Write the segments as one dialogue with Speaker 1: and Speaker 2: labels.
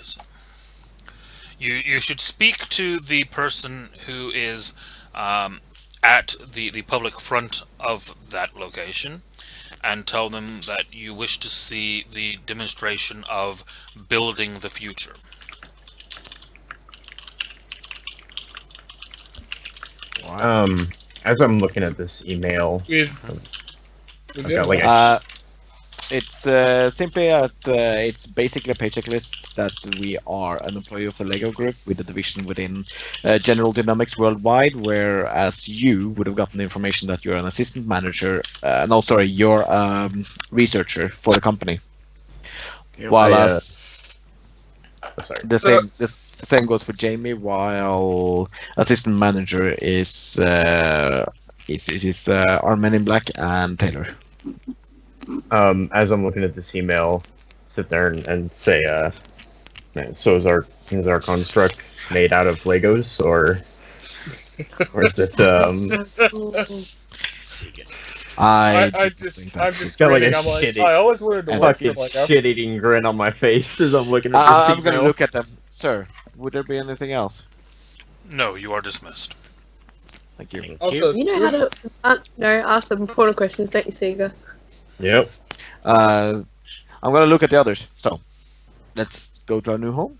Speaker 1: is. You should speak to the person who is at the public front of that location and tell them that you wish to see the demonstration of building the future.
Speaker 2: As I'm looking at this email, I've got like
Speaker 3: it's simply it's basically a paycheck list that we are an employee of the Lego Group with a division within General Dynamics Worldwide, whereas you would have gotten the information that you're an assistant manager. No, sorry, you're researcher for the company. While the same goes for Jamie, while assistant manager is our Men in Black and Taylor.
Speaker 2: As I'm looking at this email, sit there and say, man, so is our construct made out of Legos, or is it
Speaker 4: I'm just grinning. I'm like, I always wanted to work for Lego.
Speaker 2: Shit-eating grin on my face as I'm looking at this email.
Speaker 3: I'm gonna look at them, sir. Would there be anything else?
Speaker 1: No, you are dismissed.
Speaker 3: Thank you.
Speaker 4: Also,
Speaker 5: You know how to ask them important questions, don't you, Seeger?
Speaker 2: Yep.
Speaker 3: I'm gonna look at the others. So, let's go to our new home.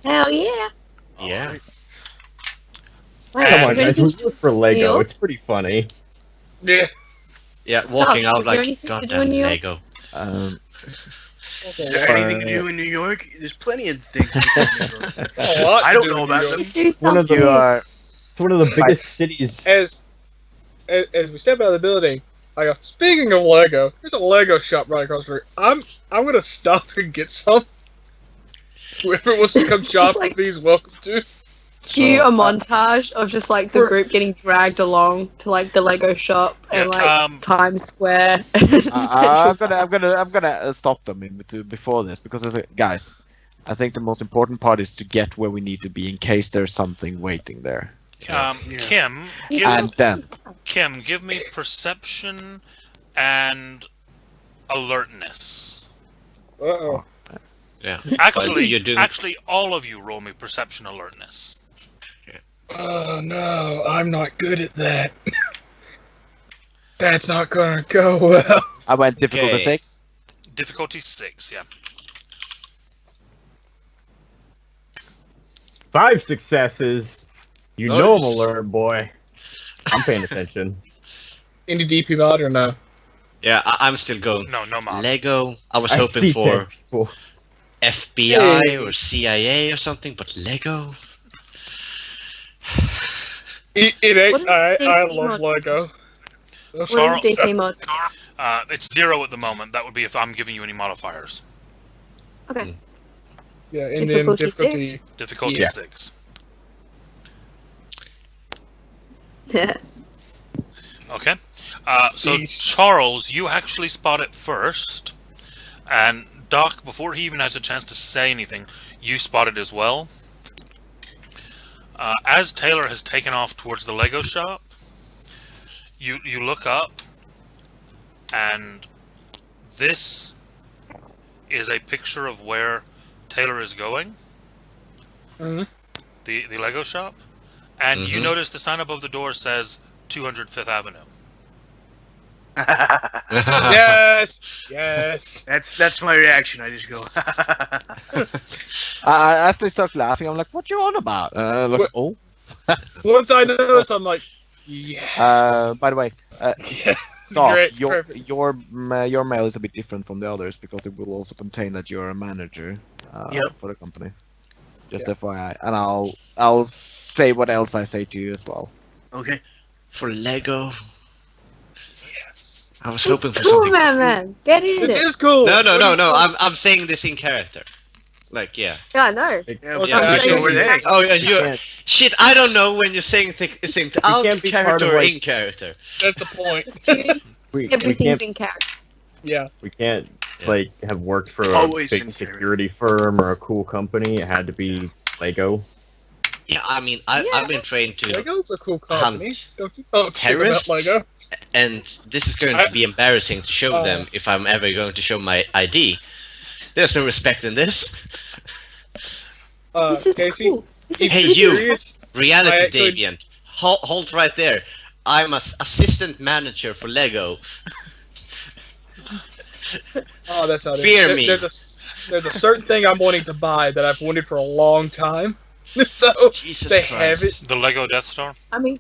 Speaker 5: Hell yeah!
Speaker 6: Yeah.
Speaker 5: Wait,
Speaker 2: Come on,
Speaker 5: is there
Speaker 2: guys, we
Speaker 5: anything
Speaker 2: work for
Speaker 5: New
Speaker 2: Lego.
Speaker 5: York?
Speaker 2: It's pretty funny.
Speaker 4: yeah.
Speaker 6: Yeah, walking
Speaker 5: Oh,
Speaker 6: out
Speaker 5: is there
Speaker 6: like
Speaker 5: anything to do
Speaker 6: goddamn
Speaker 5: in New York?
Speaker 6: Lego.
Speaker 7: Is there anything to do in New York? There's plenty of things to do in New York.
Speaker 4: A lot
Speaker 7: I
Speaker 4: to
Speaker 7: don't
Speaker 4: do
Speaker 7: know
Speaker 4: in
Speaker 7: about
Speaker 4: New
Speaker 7: them.
Speaker 4: York.
Speaker 5: Do
Speaker 2: One
Speaker 5: stuff
Speaker 2: of the it's one of the biggest cities.
Speaker 4: As we step out of the building, I go, speaking of Lego, there's a Lego shop right across the street. I'm gonna stop and get some. Whoever wants to come shop
Speaker 5: like-
Speaker 4: with me is welcome to.
Speaker 5: Cue a montage of just like the group getting dragged along to like the Lego shop and like Times Square.
Speaker 3: I'm gonna stop them before this because guys, I think the most important part is to get where we need to be in case there's something waiting there.
Speaker 1: Kim,
Speaker 3: And
Speaker 1: give me perception and alertness.
Speaker 4: Uh-oh.
Speaker 6: Yeah.
Speaker 1: Actually, all of you roll me perception alertness.
Speaker 4: Oh no, I'm not good at that. That's not gonna go well.
Speaker 3: I went difficult
Speaker 6: Okay.
Speaker 3: 6.
Speaker 1: Difficulty 6, yeah.
Speaker 2: 5 successes. You know I'm alert, boy. I'm paying attention.
Speaker 4: Any DP mod or no?
Speaker 6: Yeah, I'm still going.
Speaker 1: No mom.
Speaker 6: Lego. I was
Speaker 2: I
Speaker 6: hoping
Speaker 2: see
Speaker 6: for
Speaker 2: 10 people.
Speaker 6: FBI
Speaker 4: Hey.
Speaker 6: or CIA or something, but Lego.
Speaker 4: It ain't.
Speaker 5: What is
Speaker 4: I
Speaker 5: DP
Speaker 4: love
Speaker 5: mod?
Speaker 4: Lego.
Speaker 5: What
Speaker 1: Charles-
Speaker 5: is DP mod?
Speaker 1: It's 0 at the moment. That would be if I'm giving you any modifiers.
Speaker 5: Okay.
Speaker 4: Yeah, and then
Speaker 5: Difficulty
Speaker 4: difficulty.
Speaker 1: Difficulty
Speaker 4: Yeah.
Speaker 1: 6. Okay. So
Speaker 4: Sheesh.
Speaker 1: Charles, you actually spot it first, and Doc, before he even has a chance to say anything, you spot it as well. As Taylor has taken off towards the Lego shop, you look up, and this is a picture of where Taylor is going.
Speaker 4: Mhm.
Speaker 1: The Lego shop, and you notice the sign above the door says 205th Avenue.
Speaker 4: Yes, yes.
Speaker 7: That's my reaction. I just go.
Speaker 3: As they start laughing, I'm like, "What you on about?" Look, oh.
Speaker 4: Once I notice, I'm like, yes.
Speaker 3: By the way,
Speaker 4: Yes.
Speaker 3: no,
Speaker 4: Great. It's perfect.
Speaker 3: your mail is a bit different from the others because it will also contain that you're a manager for the company. Just FYI, and I'll say what else I say to you as well.
Speaker 7: Okay.
Speaker 6: For Lego.
Speaker 4: Yes.
Speaker 6: I was hoping for
Speaker 5: Cool,
Speaker 6: something.
Speaker 5: man. Get in
Speaker 4: This
Speaker 5: it.
Speaker 4: is cool.
Speaker 6: No. I'm saying this in character. Like, yeah.
Speaker 5: Yeah, I know.
Speaker 7: Yeah,
Speaker 4: Okay.
Speaker 7: yeah,
Speaker 5: I'm
Speaker 7: so
Speaker 5: saying
Speaker 7: were they.
Speaker 6: Oh, and you.
Speaker 2: can't-
Speaker 6: Shit, I don't know when you're saying things out
Speaker 2: can't
Speaker 6: of
Speaker 2: be part
Speaker 6: character
Speaker 2: of,
Speaker 6: or
Speaker 2: like-
Speaker 6: in character.
Speaker 4: That's the point.
Speaker 2: We
Speaker 5: Everything's
Speaker 2: can't
Speaker 5: in character.
Speaker 4: Yeah.
Speaker 2: we can't
Speaker 6: Yeah.
Speaker 2: like have worked for a
Speaker 7: Always
Speaker 2: big
Speaker 7: sincere.
Speaker 2: security firm or a cool company. It had to be Lego.
Speaker 6: Yeah, I mean, I've been trained to,
Speaker 4: Lego's a cool company.
Speaker 6: Hunt
Speaker 4: Don't you talk shit about
Speaker 6: terrorists,
Speaker 4: Lego?
Speaker 6: and this is going to be embarrassing to show them if I'm ever going to show my ID. There's no respect in this.
Speaker 5: This is
Speaker 4: Casey,
Speaker 5: cool.
Speaker 4: if
Speaker 6: Hey,
Speaker 4: you're
Speaker 6: you.
Speaker 4: curious,
Speaker 6: Reality
Speaker 4: I actually-
Speaker 6: Deviant. Hold right there. I'm a assistant manager for Lego.
Speaker 4: oh, that's not
Speaker 6: Fear
Speaker 4: it.
Speaker 6: me.
Speaker 4: There's a certain thing I'm wanting to buy that I've wanted for a long time. So
Speaker 6: Jesus
Speaker 4: they
Speaker 6: Christ.
Speaker 4: have it.
Speaker 1: The Lego Death Star.
Speaker 5: I mean,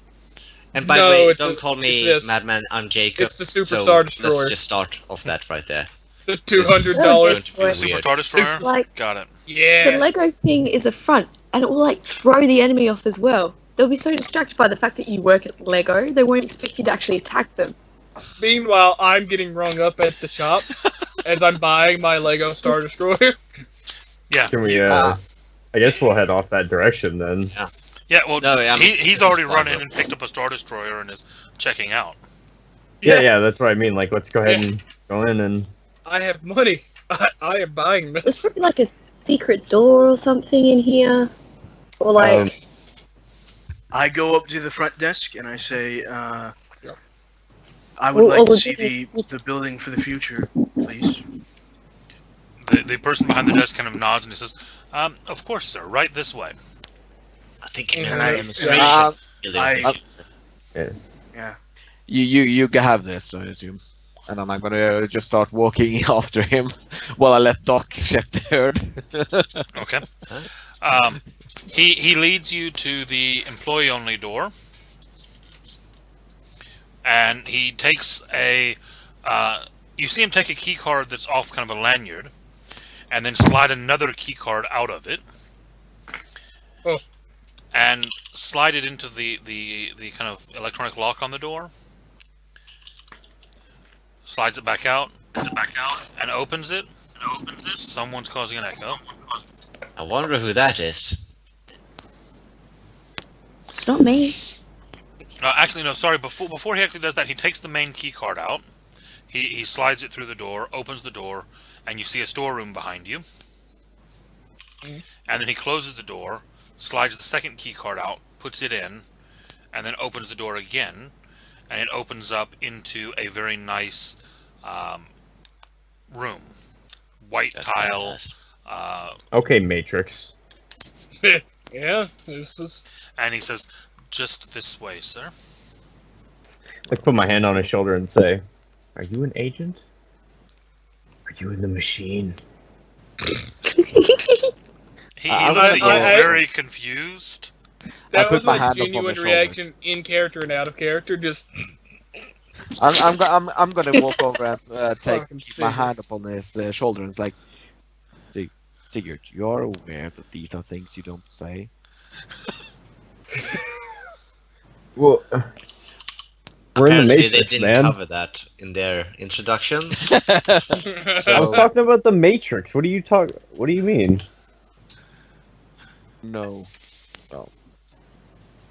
Speaker 6: And by
Speaker 4: No,
Speaker 6: the way,
Speaker 4: it's
Speaker 6: don't
Speaker 4: a-
Speaker 6: call
Speaker 4: it's
Speaker 6: me
Speaker 4: this.
Speaker 6: Madman. I'm Jacob.
Speaker 4: It's the Super
Speaker 6: so
Speaker 4: Star Destroyer.
Speaker 6: Let's just start off that right there.
Speaker 4: The
Speaker 6: This is
Speaker 4: $200.
Speaker 6: going to be
Speaker 5: The
Speaker 1: The Super
Speaker 6: weird.
Speaker 1: Star Destroyer.
Speaker 5: like
Speaker 1: Got it.
Speaker 5: the
Speaker 4: Yeah.
Speaker 5: Lego thing is a front, and it will like throw the enemy off as well. They'll be so distracted by the fact that you work at Lego, they won't expect you to actually attack them.
Speaker 4: Meanwhile, I'm getting rung up at the shop as I'm buying my Lego Star Destroyer.
Speaker 1: Yeah.
Speaker 2: Can we? I guess we'll head off that direction then.
Speaker 1: Yeah. Well,
Speaker 6: No, I'm-
Speaker 1: he's
Speaker 6: this
Speaker 1: already
Speaker 6: is
Speaker 1: run
Speaker 6: fine,
Speaker 1: in and picked up a Star Destroyer and is checking out.
Speaker 2: Yeah, that's what I mean. Like, let's go ahead and go in and.
Speaker 4: I have money. I am buying
Speaker 5: There's
Speaker 4: this.
Speaker 5: probably like a secret door or something in here, or like
Speaker 2: Um,
Speaker 7: I go up to the front desk and I say, I would
Speaker 5: Well,
Speaker 7: like to
Speaker 5: well,
Speaker 7: see the building for the future, please.
Speaker 1: The person behind the desk kind of nods and he says, "Of course, sir. Right this way."
Speaker 6: I think you
Speaker 4: And
Speaker 6: know
Speaker 4: I-
Speaker 6: the demonstration.
Speaker 3: Uh,
Speaker 7: Yeah.
Speaker 3: You have this, I assume. And then I'm gonna just start walking after him while I let Doc check the herd.
Speaker 1: Okay. He leads you to the employee-only door, and he takes a. You see him take a key card that's off kind of a lanyard, and then slide another key card out of it.
Speaker 4: Oh.
Speaker 1: And slide it into the kind of electronic lock on the door. Slides it back out, and opens it. Someone's causing an echo.
Speaker 6: I wonder who that is.
Speaker 5: it's not me.
Speaker 1: Actually, no. Sorry. Before he actually does that, he takes the main key card out. He slides it through the door, opens the door, and you see a storeroom behind you.
Speaker 4: Mm.
Speaker 1: And then he closes the door, slides the second key card out, puts it in, and then opens the door again, and it opens up into a very nice room, white
Speaker 6: That's
Speaker 1: tile.
Speaker 6: badass.
Speaker 2: Okay, Matrix.
Speaker 4: Yeah, this is.
Speaker 1: And he says, "Just this way, sir."
Speaker 2: Like, put my hand on his shoulder and say, "Are you an agent? Are you in the machine?"
Speaker 1: He
Speaker 3: I-
Speaker 1: looks at you
Speaker 4: I-
Speaker 1: very confused.
Speaker 4: That
Speaker 3: put
Speaker 4: was
Speaker 3: my
Speaker 4: my
Speaker 3: hand up on
Speaker 4: genuine
Speaker 3: my
Speaker 4: reaction in character and out of character. Just
Speaker 3: I'm gonna walk over and take
Speaker 4: Fucking
Speaker 3: my
Speaker 4: Sigurd.
Speaker 3: hand upon his shoulder and it's like, Sigurd, you are aware that these are things you don't say.
Speaker 2: Well, we're in the
Speaker 6: Apparently they
Speaker 2: Matrix,
Speaker 6: didn't
Speaker 2: man.
Speaker 6: cover that in their introductions.
Speaker 2: I was talking about the Matrix. What do you mean?
Speaker 3: No.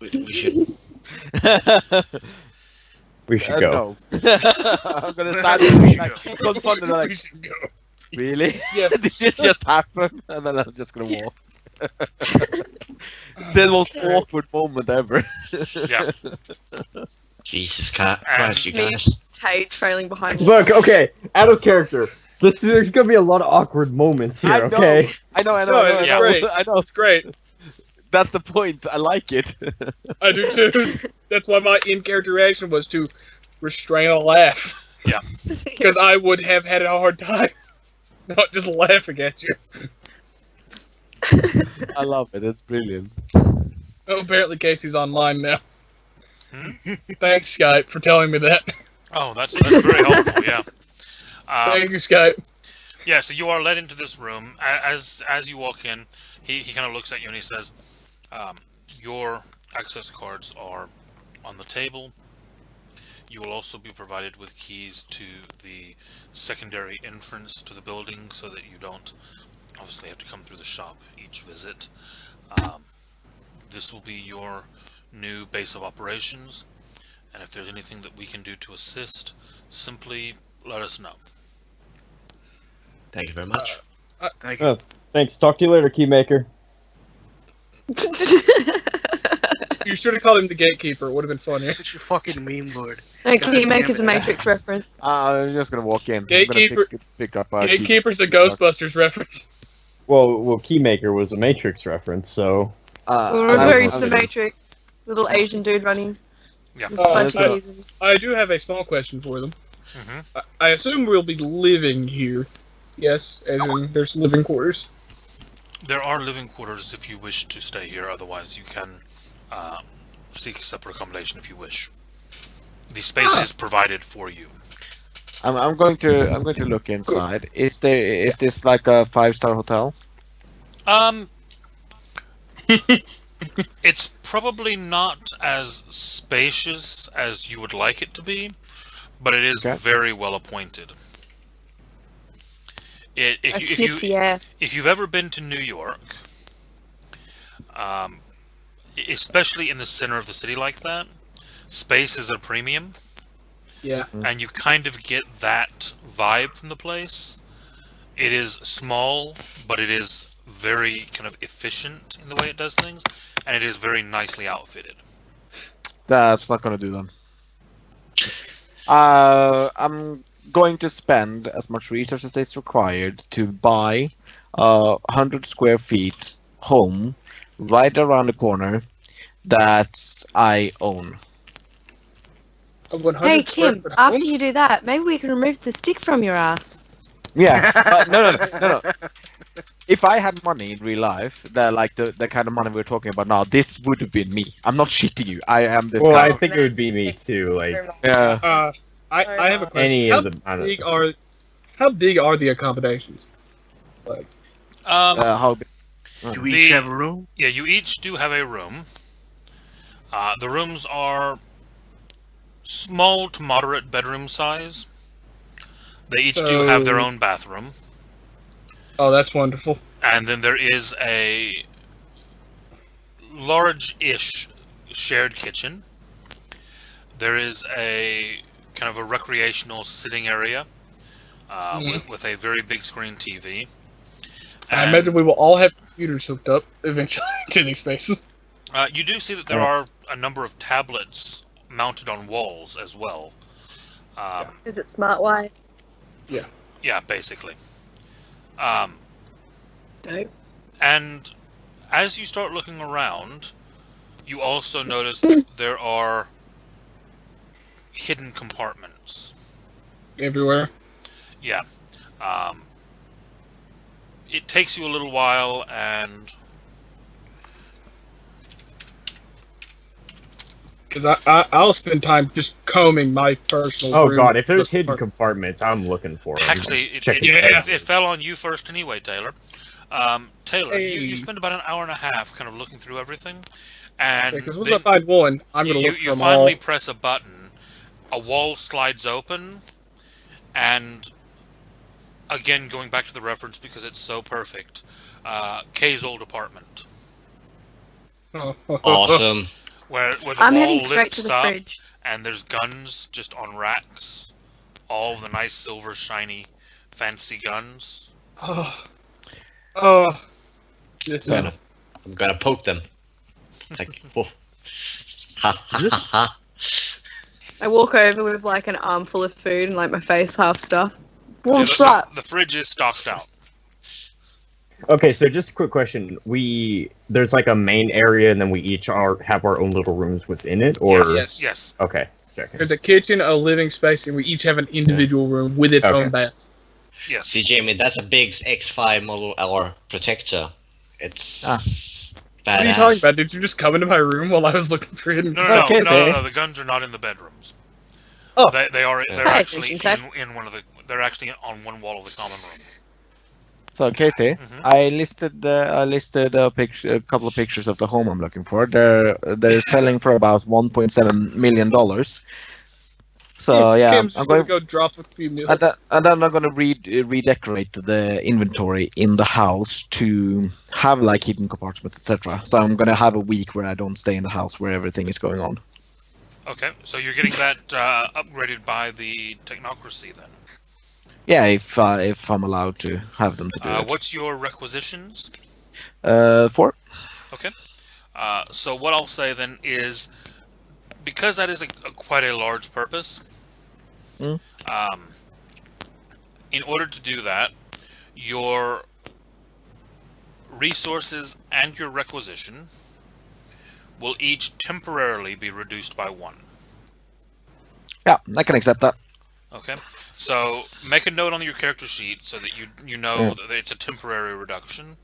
Speaker 6: we should.
Speaker 2: We should go.
Speaker 3: No. I'm gonna stand there and like, confront and
Speaker 4: we
Speaker 3: like,
Speaker 4: should go.
Speaker 3: really?
Speaker 4: Yes.
Speaker 3: Did this just happen? And then I'm just gonna walk. The most awkward moment ever.
Speaker 1: Yeah.
Speaker 6: Jesus Christ, you
Speaker 5: Me.
Speaker 6: guys.
Speaker 5: Tate trailing behind me.
Speaker 2: Look, okay, out of character. There's gonna be a lot of awkward moments here,
Speaker 3: I know.
Speaker 2: okay?
Speaker 3: I know.
Speaker 4: No, it's great.
Speaker 3: I know.
Speaker 4: It's great.
Speaker 3: That's the point. I like it.
Speaker 4: I do too. That's why my in-character reaction was to restrain a laugh.
Speaker 1: Yeah.
Speaker 4: Because I would have had a hard time not just laughing at you.
Speaker 3: I love it. It's brilliant.
Speaker 4: Oh, apparently Casey's online now. Thanks, Skype, for telling me that.
Speaker 1: Oh, that's very helpful. Yeah.
Speaker 4: Thank you, Skype.
Speaker 1: Yeah, so you are led into this room. As you walk in, he kind of looks at you and he says, "Your access cards are on the table. You will also be provided with keys to the secondary entrance to the building so that you don't obviously have to come through the shop each visit. This will be your new base of operations, and if there's anything that we can do to assist, simply let us know."
Speaker 6: Thank you very much.
Speaker 7: Thank you.
Speaker 2: Oh, thanks. Talk to you later, Keymaker.
Speaker 4: You should have called him the gatekeeper. It would have been funnier.
Speaker 7: Such a fucking meme lord.
Speaker 5: Okay, make us a Matrix reference.
Speaker 3: I'm just gonna walk in.
Speaker 4: Gatekeeper-
Speaker 3: I'm gonna pick up
Speaker 4: Gatekeeper's a Ghostbusters reference.
Speaker 2: Well, Keymaker was a Matrix reference, so
Speaker 5: We're
Speaker 3: and
Speaker 5: referring
Speaker 3: I-
Speaker 5: to the Matrix. Little Asian dude running.
Speaker 1: Yeah.
Speaker 5: With a bunch
Speaker 3: I-
Speaker 5: of users.
Speaker 4: I do have a small question for them.
Speaker 1: Hmm.
Speaker 4: I assume we'll be living here. Yes, as in there's living quarters.
Speaker 1: There are living quarters if you wish to stay here. Otherwise, you can seek separate accommodation if you wish. The space is provided for you.
Speaker 3: I'm going to look inside. Is this like a 5-star hotel?
Speaker 1: It's probably not as spacious as you would like it to be, but it is
Speaker 3: Okay.
Speaker 1: very well appointed.
Speaker 5: I sniff the air.
Speaker 1: If you've ever been to New York, especially in the center of the city like that, space is a premium,
Speaker 4: Yeah.
Speaker 1: and you kind of get that vibe from the place. It is small, but it is very kind of efficient in the way it does things, and it is very nicely outfitted.
Speaker 3: That's not gonna do them. I'm going to spend as much resources as required to buy 100 square feet home right around the corner that I own.
Speaker 4: A 100
Speaker 5: Hey
Speaker 4: square
Speaker 5: Kim,
Speaker 4: foot
Speaker 5: after
Speaker 4: home?
Speaker 5: you do that, maybe we can remove the stick from your ass.
Speaker 3: Yeah, no. If I had money in real life, the kind of money we're talking about now, this would have been me. I'm not shitting you. I am this
Speaker 2: well,
Speaker 3: guy.
Speaker 2: I think it would be me too. Like
Speaker 3: Yeah.
Speaker 4: I have a question.
Speaker 2: any
Speaker 4: How
Speaker 2: of the. I don't
Speaker 4: how big are the accommodations? Like,
Speaker 3: How big?
Speaker 7: Do we each
Speaker 1: The-
Speaker 7: have a room?
Speaker 1: Yeah, you each do have a room. The rooms are small to moderate bedroom size. They each do have their
Speaker 4: So-
Speaker 1: own bathroom.
Speaker 4: oh, that's wonderful.
Speaker 1: And then there is a large-ish shared kitchen. There is a kind of a recreational sitting area with a very big screen TV.
Speaker 4: I
Speaker 1: And,
Speaker 4: imagine we will all have computers hooked up eventually to these spaces.
Speaker 1: you do see that there are a number of tablets mounted on walls as well.
Speaker 5: Is it smart Wi?
Speaker 1: Yeah, basically.
Speaker 5: Dope.
Speaker 1: And as you start looking around, you also notice that there are hidden compartments.
Speaker 4: Everywhere.
Speaker 1: Yeah. It takes you a little while, and
Speaker 4: Because I'll spend time just combing my personal
Speaker 2: Oh
Speaker 4: room.
Speaker 2: god, if there's
Speaker 4: just
Speaker 2: hidden
Speaker 4: for-
Speaker 2: compartments, I'm looking for them.
Speaker 1: actually,
Speaker 2: Checking
Speaker 1: it fell on you first anyway, Taylor. Taylor, you
Speaker 4: Hey.
Speaker 1: spend about an hour and a half kind of looking through everything, and
Speaker 4: Because once
Speaker 1: then
Speaker 4: I find one, I'm going to
Speaker 1: you,
Speaker 4: look for
Speaker 1: you
Speaker 4: them
Speaker 1: finally
Speaker 4: all.
Speaker 1: press a button, a wall slides open, and again, going back to the reference because it's so perfect, Kay's old apartment,
Speaker 6: Awesome.
Speaker 1: where the
Speaker 5: I'm
Speaker 1: wall
Speaker 5: heading straight
Speaker 1: lifts
Speaker 5: to the
Speaker 1: up,
Speaker 5: fridge.
Speaker 1: and there's guns just on racks, all the nice silver, shiny, fancy guns.
Speaker 4: Oh, oh, this
Speaker 3: Fair
Speaker 4: is.
Speaker 6: I'm gonna poke them. Like, whoa. Ha ha ha ha.
Speaker 5: I walk over with like an armful of food and like my face half stuffed.
Speaker 1: Yeah,
Speaker 5: What's
Speaker 1: the,
Speaker 5: that?
Speaker 1: the fridge is stocked out.
Speaker 2: Okay, so just a quick question: there's like a main area, and then we each have our own little rooms within it, or
Speaker 4: Yes.
Speaker 1: Yes.
Speaker 2: okay, just checking.
Speaker 4: There's a kitchen, a living space, and we each have an individual room with its
Speaker 2: Okay.
Speaker 4: own bath.
Speaker 1: Yes.
Speaker 6: See, Jamie, that's a big X5 model or protector. It's badass.
Speaker 4: What are you talking about? Did you just come into my room while I was looking for hidden?
Speaker 1: No, no, no,
Speaker 3: Okay,
Speaker 1: no, no,
Speaker 3: see?
Speaker 1: no. The guns are not in the bedrooms.
Speaker 4: Oh.
Speaker 1: They're
Speaker 5: Hey,
Speaker 1: actually
Speaker 5: attention,
Speaker 1: in one of the. They're actually on one wall of the common room.
Speaker 3: So Casey,
Speaker 1: Mhm.
Speaker 3: I listed a couple of pictures of the home I'm looking for. They're selling for about $1.7 million. So yeah,
Speaker 4: Kim's
Speaker 3: I'm
Speaker 4: just gonna
Speaker 3: going.
Speaker 4: go drop a few meals.
Speaker 3: And then I'm gonna redecorate the inventory in the house to have like hidden compartments, etc. So I'm gonna have a week where I don't stay in the house where everything is going on.
Speaker 1: Okay, so you're getting that upgraded by the technocracy then.
Speaker 3: Yeah, if I'm allowed to have them to do it.
Speaker 1: What's your requisitions?
Speaker 3: 4.
Speaker 1: Okay. So what I'll say then is, because that is quite a large purpose,
Speaker 3: Mm.
Speaker 1: in order to do that, your resources and your requisition will each temporarily be reduced by 1.
Speaker 3: Yeah, I can accept that.
Speaker 1: Okay, so make a note on your character sheet so that you know that it's a temporary reduction.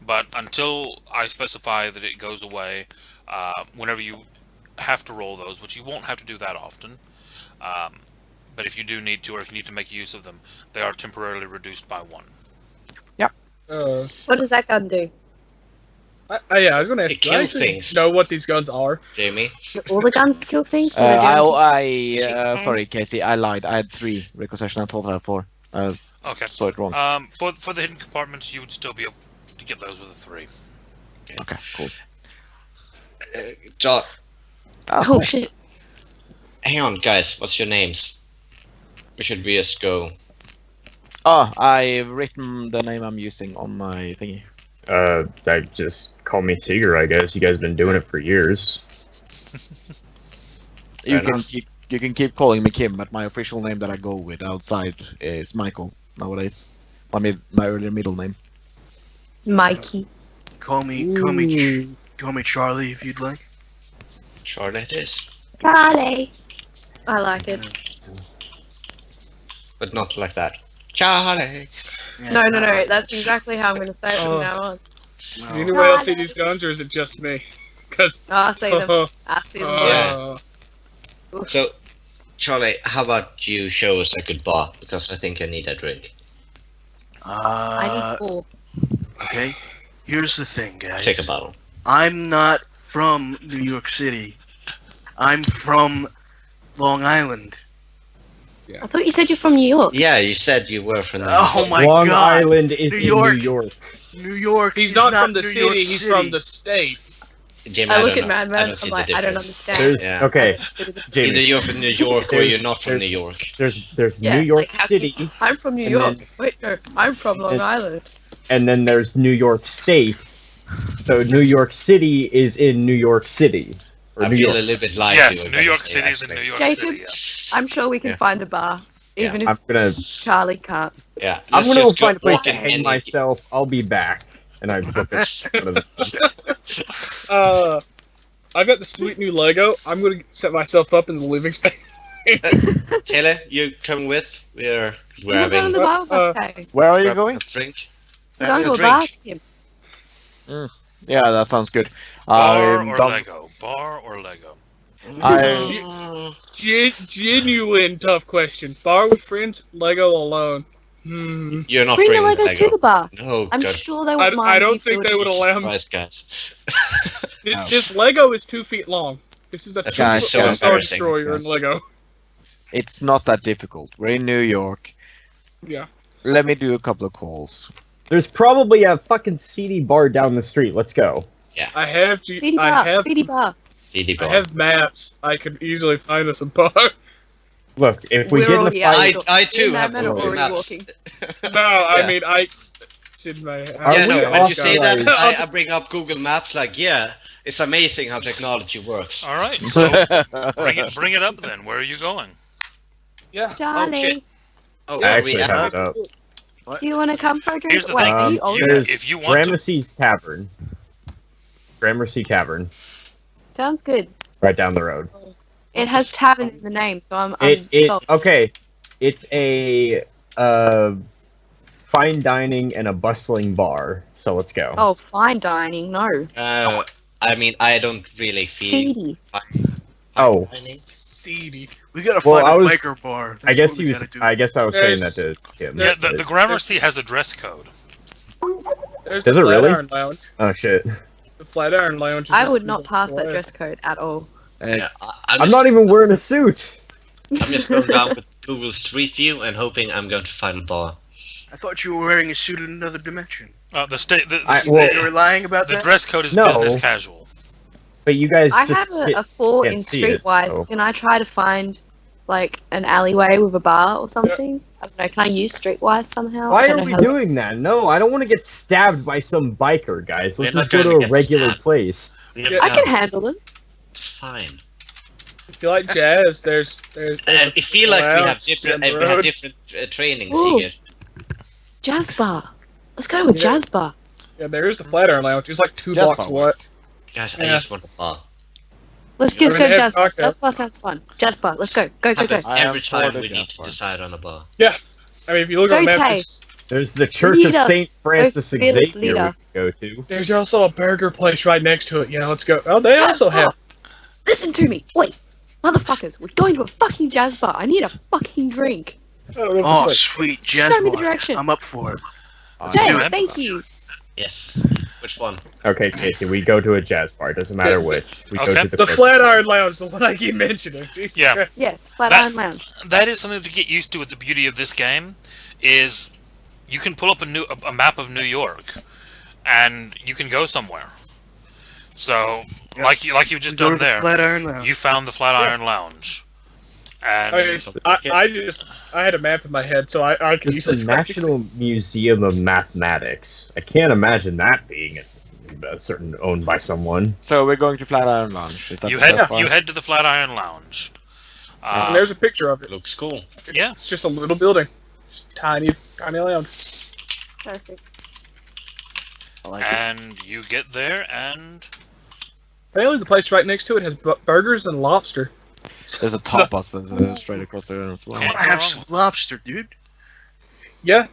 Speaker 1: But until I specify that it goes away, whenever you have to roll those, which you won't have to do that often, but if you do need to, or if you need to make use of them, they are temporarily reduced by 1.
Speaker 5: What does that gun do?
Speaker 4: I was gonna ask.
Speaker 6: It
Speaker 4: Do I
Speaker 6: kills
Speaker 4: actually
Speaker 6: things.
Speaker 4: know what these guns are?
Speaker 6: Jamie.
Speaker 5: Do all the guns kill things? Or do they
Speaker 3: Sorry, Casey, I lied. I had 3 requisition. I thought I had 4.
Speaker 1: Okay.
Speaker 3: Saw it wrong.
Speaker 1: For the hidden compartments, you would still be able to get those with a 3.
Speaker 3: Okay, cool.
Speaker 6: John,
Speaker 5: Oh shit.
Speaker 6: hang on, guys. What's your names? We should just go.
Speaker 3: Oh, I've written the name I'm using on my thingy.
Speaker 2: Just call me Seeger, I guess. You guys have been doing it for years.
Speaker 3: You
Speaker 6: Fair
Speaker 3: can
Speaker 6: enough.
Speaker 3: keep calling me Kim, but my official name that I go with outside is Michael nowadays. My earlier middle name.
Speaker 5: Mikey.
Speaker 7: Call me Charlie if you'd like.
Speaker 6: Charlotte is,
Speaker 5: Charlie. I like it.
Speaker 6: but not like that. Charlie.
Speaker 5: No. That's exactly how I'm gonna say it from now on.
Speaker 4: Do anyone else see these guns, or is it just me? Because
Speaker 5: Oh, I see them. I see them.
Speaker 6: Yeah. So, Charlie, how about you show us a good bar? Because I think I need a drink.
Speaker 5: I need 4.
Speaker 7: Okay. Here's the thing, guys.
Speaker 6: Take a bottle.
Speaker 7: I'm not from New York City. I'm from Long Island.
Speaker 5: I thought you said you're from New York.
Speaker 6: Yeah, you said you were from.
Speaker 7: Oh my
Speaker 2: Long
Speaker 7: god.
Speaker 2: Island is
Speaker 7: New
Speaker 2: in
Speaker 7: York.
Speaker 2: New York.
Speaker 7: New York.
Speaker 4: he's not from the
Speaker 7: New
Speaker 4: city.
Speaker 7: York
Speaker 4: He's
Speaker 7: City.
Speaker 4: from the state.
Speaker 6: Jamie,
Speaker 5: I look
Speaker 6: don't
Speaker 5: at
Speaker 6: know.
Speaker 5: Mad
Speaker 6: I
Speaker 5: Men.
Speaker 6: don't see
Speaker 5: I'm
Speaker 6: the
Speaker 5: like, I don't
Speaker 6: difference.
Speaker 5: understand.
Speaker 2: There's
Speaker 6: Yeah.
Speaker 2: okay,
Speaker 6: Either
Speaker 2: Jamie.
Speaker 6: you're from New York or you're
Speaker 2: There's-
Speaker 6: not from
Speaker 2: there's-
Speaker 6: New York.
Speaker 2: There's
Speaker 5: Yeah,
Speaker 2: New York
Speaker 5: like, how
Speaker 2: City,
Speaker 5: can- I'm from New
Speaker 2: and
Speaker 5: York.
Speaker 2: then-
Speaker 5: Wait, no, I'm from Long
Speaker 2: and-
Speaker 5: Island.
Speaker 2: and then there's New York State. So New York City is in New York City. Or
Speaker 6: I
Speaker 2: New
Speaker 6: feel
Speaker 2: York.
Speaker 6: a little bit light.
Speaker 1: Yes, New York City is in New York
Speaker 5: Jacob?
Speaker 1: City. Yeah.
Speaker 5: I'm sure we can
Speaker 6: Yeah.
Speaker 5: find a bar, even
Speaker 2: I'm
Speaker 5: if
Speaker 2: gonna
Speaker 5: Charlie can't.
Speaker 6: Yeah,
Speaker 2: I'm
Speaker 6: let's
Speaker 2: gonna go
Speaker 6: just
Speaker 2: find a place
Speaker 6: walk
Speaker 2: to
Speaker 6: in
Speaker 2: hang
Speaker 6: any-
Speaker 2: myself. I'll be back. And I look at one of the
Speaker 4: I've got the sweet new Lego. I'm gonna set myself up in the living space.
Speaker 6: Taylor, you come with? We're
Speaker 5: We're going to
Speaker 6: having
Speaker 5: the bar with us, Kay.
Speaker 3: Where are you
Speaker 6: grab
Speaker 3: going?
Speaker 6: a drink.
Speaker 5: We're going to a
Speaker 6: drink.
Speaker 5: bar, Kim.
Speaker 3: Yeah, that sounds good.
Speaker 1: Bar
Speaker 3: I'm
Speaker 1: or
Speaker 3: done-
Speaker 1: Lego? Bar or Lego?
Speaker 4: Genuine tough question. Bar with friends, Lego alone.
Speaker 6: You're not
Speaker 5: Bring the
Speaker 6: bringing
Speaker 5: Lego to the bar.
Speaker 6: Oh,
Speaker 5: I'm
Speaker 6: God.
Speaker 5: sure they won't mind.
Speaker 4: I
Speaker 5: you
Speaker 4: don't think they
Speaker 5: building-
Speaker 4: would allow me.
Speaker 6: Christ, guys.
Speaker 4: This Lego is 2 feet long. This is a
Speaker 6: That's
Speaker 4: 2
Speaker 3: guys,
Speaker 4: foot
Speaker 3: so
Speaker 4: long Star
Speaker 6: embarrassing.
Speaker 4: Destroyer in Lego.
Speaker 3: It's not that difficult. We're in New York.
Speaker 4: Yeah.
Speaker 3: Let me do a couple of calls.
Speaker 2: There's probably a fucking seedy bar down the street. Let's go.
Speaker 4: I have
Speaker 5: Speedy bar, speedy bar.
Speaker 6: CD
Speaker 4: I
Speaker 6: bar.
Speaker 4: have maps. I could easily find us a bar.
Speaker 2: Look, if we
Speaker 5: We're
Speaker 2: get in a
Speaker 5: already
Speaker 2: fight,
Speaker 5: out.
Speaker 6: I too
Speaker 5: Me and
Speaker 6: have
Speaker 5: Mad Men are
Speaker 6: Google
Speaker 5: already
Speaker 6: Maps.
Speaker 5: walking.
Speaker 4: No, I
Speaker 6: Yeah.
Speaker 4: mean it's in my.
Speaker 2: Are
Speaker 6: Yeah,
Speaker 2: we
Speaker 6: no, when you say that,
Speaker 2: authorized-
Speaker 6: I bring up Google Maps like, yeah, it's amazing how technology works.
Speaker 1: All right, so bring it up then. Where are you going?
Speaker 4: Yeah.
Speaker 5: Charlie,
Speaker 6: shit. Oh,
Speaker 2: I
Speaker 6: are we
Speaker 2: actually have
Speaker 6: at?
Speaker 2: it up.
Speaker 5: do you want to come for a drink?
Speaker 1: Here's the
Speaker 5: Wait,
Speaker 1: thing.
Speaker 5: are you old?
Speaker 2: There's
Speaker 1: if you want to-
Speaker 2: Gramercy's Tavern. Gramercy Tavern,
Speaker 5: Sounds good.
Speaker 2: right down the road.
Speaker 5: It has tavern in the name, so I'm sold.
Speaker 2: Okay. It's a fine dining and a bustling bar. So let's go.
Speaker 5: Oh, fine dining, no.
Speaker 6: I mean, I don't really feel.
Speaker 5: Seedy.
Speaker 2: Oh.
Speaker 4: Seedy.
Speaker 7: We gotta
Speaker 2: Well,
Speaker 7: find
Speaker 2: I
Speaker 7: a
Speaker 2: was-
Speaker 7: biker bar.
Speaker 2: I
Speaker 7: That's
Speaker 2: guess
Speaker 7: what
Speaker 2: he
Speaker 7: we
Speaker 2: was.
Speaker 7: gotta do.
Speaker 2: I guess I was saying that
Speaker 4: There's-
Speaker 2: to him.
Speaker 1: Yeah,
Speaker 2: but-
Speaker 1: the Gramercy has a dress code.
Speaker 4: There's
Speaker 2: Does
Speaker 4: the
Speaker 2: it really?
Speaker 4: Flatiron Lounge.
Speaker 2: Oh shit!
Speaker 4: The Flatiron Lounge. Is
Speaker 5: I
Speaker 4: just
Speaker 5: would not
Speaker 4: people
Speaker 5: pass that
Speaker 4: away.
Speaker 5: dress code at all.
Speaker 6: Yeah,
Speaker 2: I'm not even wearing a suit.
Speaker 6: I'm just going down with Google Street View and hoping I'm going to find a bar.
Speaker 7: I thought you were wearing a suit in another dimension.
Speaker 1: The state.
Speaker 2: well-
Speaker 7: You were lying about
Speaker 1: The
Speaker 7: that?
Speaker 1: dress code is
Speaker 2: No.
Speaker 1: business casual.
Speaker 2: But you guys
Speaker 5: I
Speaker 2: just
Speaker 5: have a 4
Speaker 2: can't
Speaker 5: in
Speaker 2: see it,
Speaker 5: Streetwise.
Speaker 2: so-
Speaker 5: Can I try to find like an alleyway with a bar or something? I don't know. Can I use Streetwise somehow?
Speaker 2: Why
Speaker 5: I
Speaker 2: are
Speaker 5: don't know
Speaker 2: we
Speaker 5: how-
Speaker 2: doing that? No, I don't want to get stabbed by some biker, guys. Let's
Speaker 6: We're
Speaker 2: just
Speaker 6: not
Speaker 2: go to
Speaker 6: gonna
Speaker 2: a
Speaker 6: get
Speaker 2: regular
Speaker 6: stabbed.
Speaker 2: place.
Speaker 5: I can handle them.
Speaker 6: It's fine.
Speaker 4: If you like jazz, there's
Speaker 6: I feel like we have
Speaker 4: lounge
Speaker 6: different,
Speaker 4: down the
Speaker 6: we have
Speaker 4: road.
Speaker 6: different trainings
Speaker 5: Ooh.
Speaker 6: here.
Speaker 5: Jazz bar. Let's go to a
Speaker 4: Yeah.
Speaker 5: jazz bar.
Speaker 4: Yeah, there is the Flatiron Lounge. It's like 2
Speaker 3: Jazz
Speaker 4: blocks
Speaker 3: bar
Speaker 4: away.
Speaker 3: works.
Speaker 6: Guys, I
Speaker 4: Yeah.
Speaker 6: just want a bar.
Speaker 5: Let's
Speaker 4: You're
Speaker 5: just go
Speaker 4: gonna have
Speaker 5: jazz bar.
Speaker 4: cocktails.
Speaker 5: Jazz bar sounds fun. Jazz bar. Let's go. Go, go, go.
Speaker 6: Happens
Speaker 3: I am
Speaker 6: every
Speaker 3: for
Speaker 6: time
Speaker 3: the
Speaker 6: we need
Speaker 3: jazz
Speaker 6: to
Speaker 3: bar.
Speaker 6: decide on a bar.
Speaker 4: I mean, if you look at the map,
Speaker 5: Okay.
Speaker 4: there's,
Speaker 2: There's the Church of
Speaker 5: Leader.
Speaker 2: Saint Francis
Speaker 5: Go fearless
Speaker 2: Xavier we
Speaker 5: leader.
Speaker 2: can go to.
Speaker 4: there's also a burger place right next to it. You know, let's go. Oh, they also have.
Speaker 5: Listen to me. Wait. Motherfuckers, we're going to a fucking jazz bar. I need a fucking drink.
Speaker 4: I don't know if
Speaker 7: Oh,
Speaker 4: it's like,
Speaker 7: sweet jazz
Speaker 5: Show me the
Speaker 7: bar.
Speaker 5: direction.
Speaker 7: I'm up for it.
Speaker 5: Hey,
Speaker 1: do it.
Speaker 5: thank you.
Speaker 6: Yes. Which one?
Speaker 2: Okay, Casey, we go to a jazz bar. It doesn't matter which. We go
Speaker 1: Okay.
Speaker 2: to
Speaker 4: the
Speaker 2: Church-
Speaker 4: Flatiron Lounge, the one I keep mentioning. Jesus
Speaker 1: Yeah.
Speaker 4: Christ.
Speaker 5: Yeah, Flatiron Lounge.
Speaker 1: That is something to get used to. With the beauty of this game, is you can pull up a map of New York, and you can go somewhere. So,
Speaker 7: Yep.
Speaker 1: like you've just
Speaker 7: Go to
Speaker 1: done
Speaker 7: the
Speaker 1: there,
Speaker 7: Flatiron Lounge.
Speaker 1: you found the Flatiron Lounge, and
Speaker 4: I had a map in my head, so I can
Speaker 2: It's the
Speaker 4: easily find
Speaker 2: National
Speaker 4: these.
Speaker 2: Museum of Mathematics. I can't imagine that being a certain owned by someone.
Speaker 3: So we're going to Flatiron Lounge. Is that
Speaker 1: you
Speaker 3: the
Speaker 1: head
Speaker 3: jazz bar?
Speaker 1: you head to the Flatiron Lounge.
Speaker 4: And there's a picture of it.
Speaker 6: Looks cool.
Speaker 1: Yeah.
Speaker 4: It's just a little building. Just tiny lounge.
Speaker 5: Perfect.
Speaker 3: I like it.
Speaker 1: And you get there, and
Speaker 4: Apparently, the place right next to it has burgers and lobster.
Speaker 3: There's a tapas that's straight across there as well.
Speaker 7: I
Speaker 1: Okay.
Speaker 7: want to have some lobster, dude.
Speaker 4: Yeah,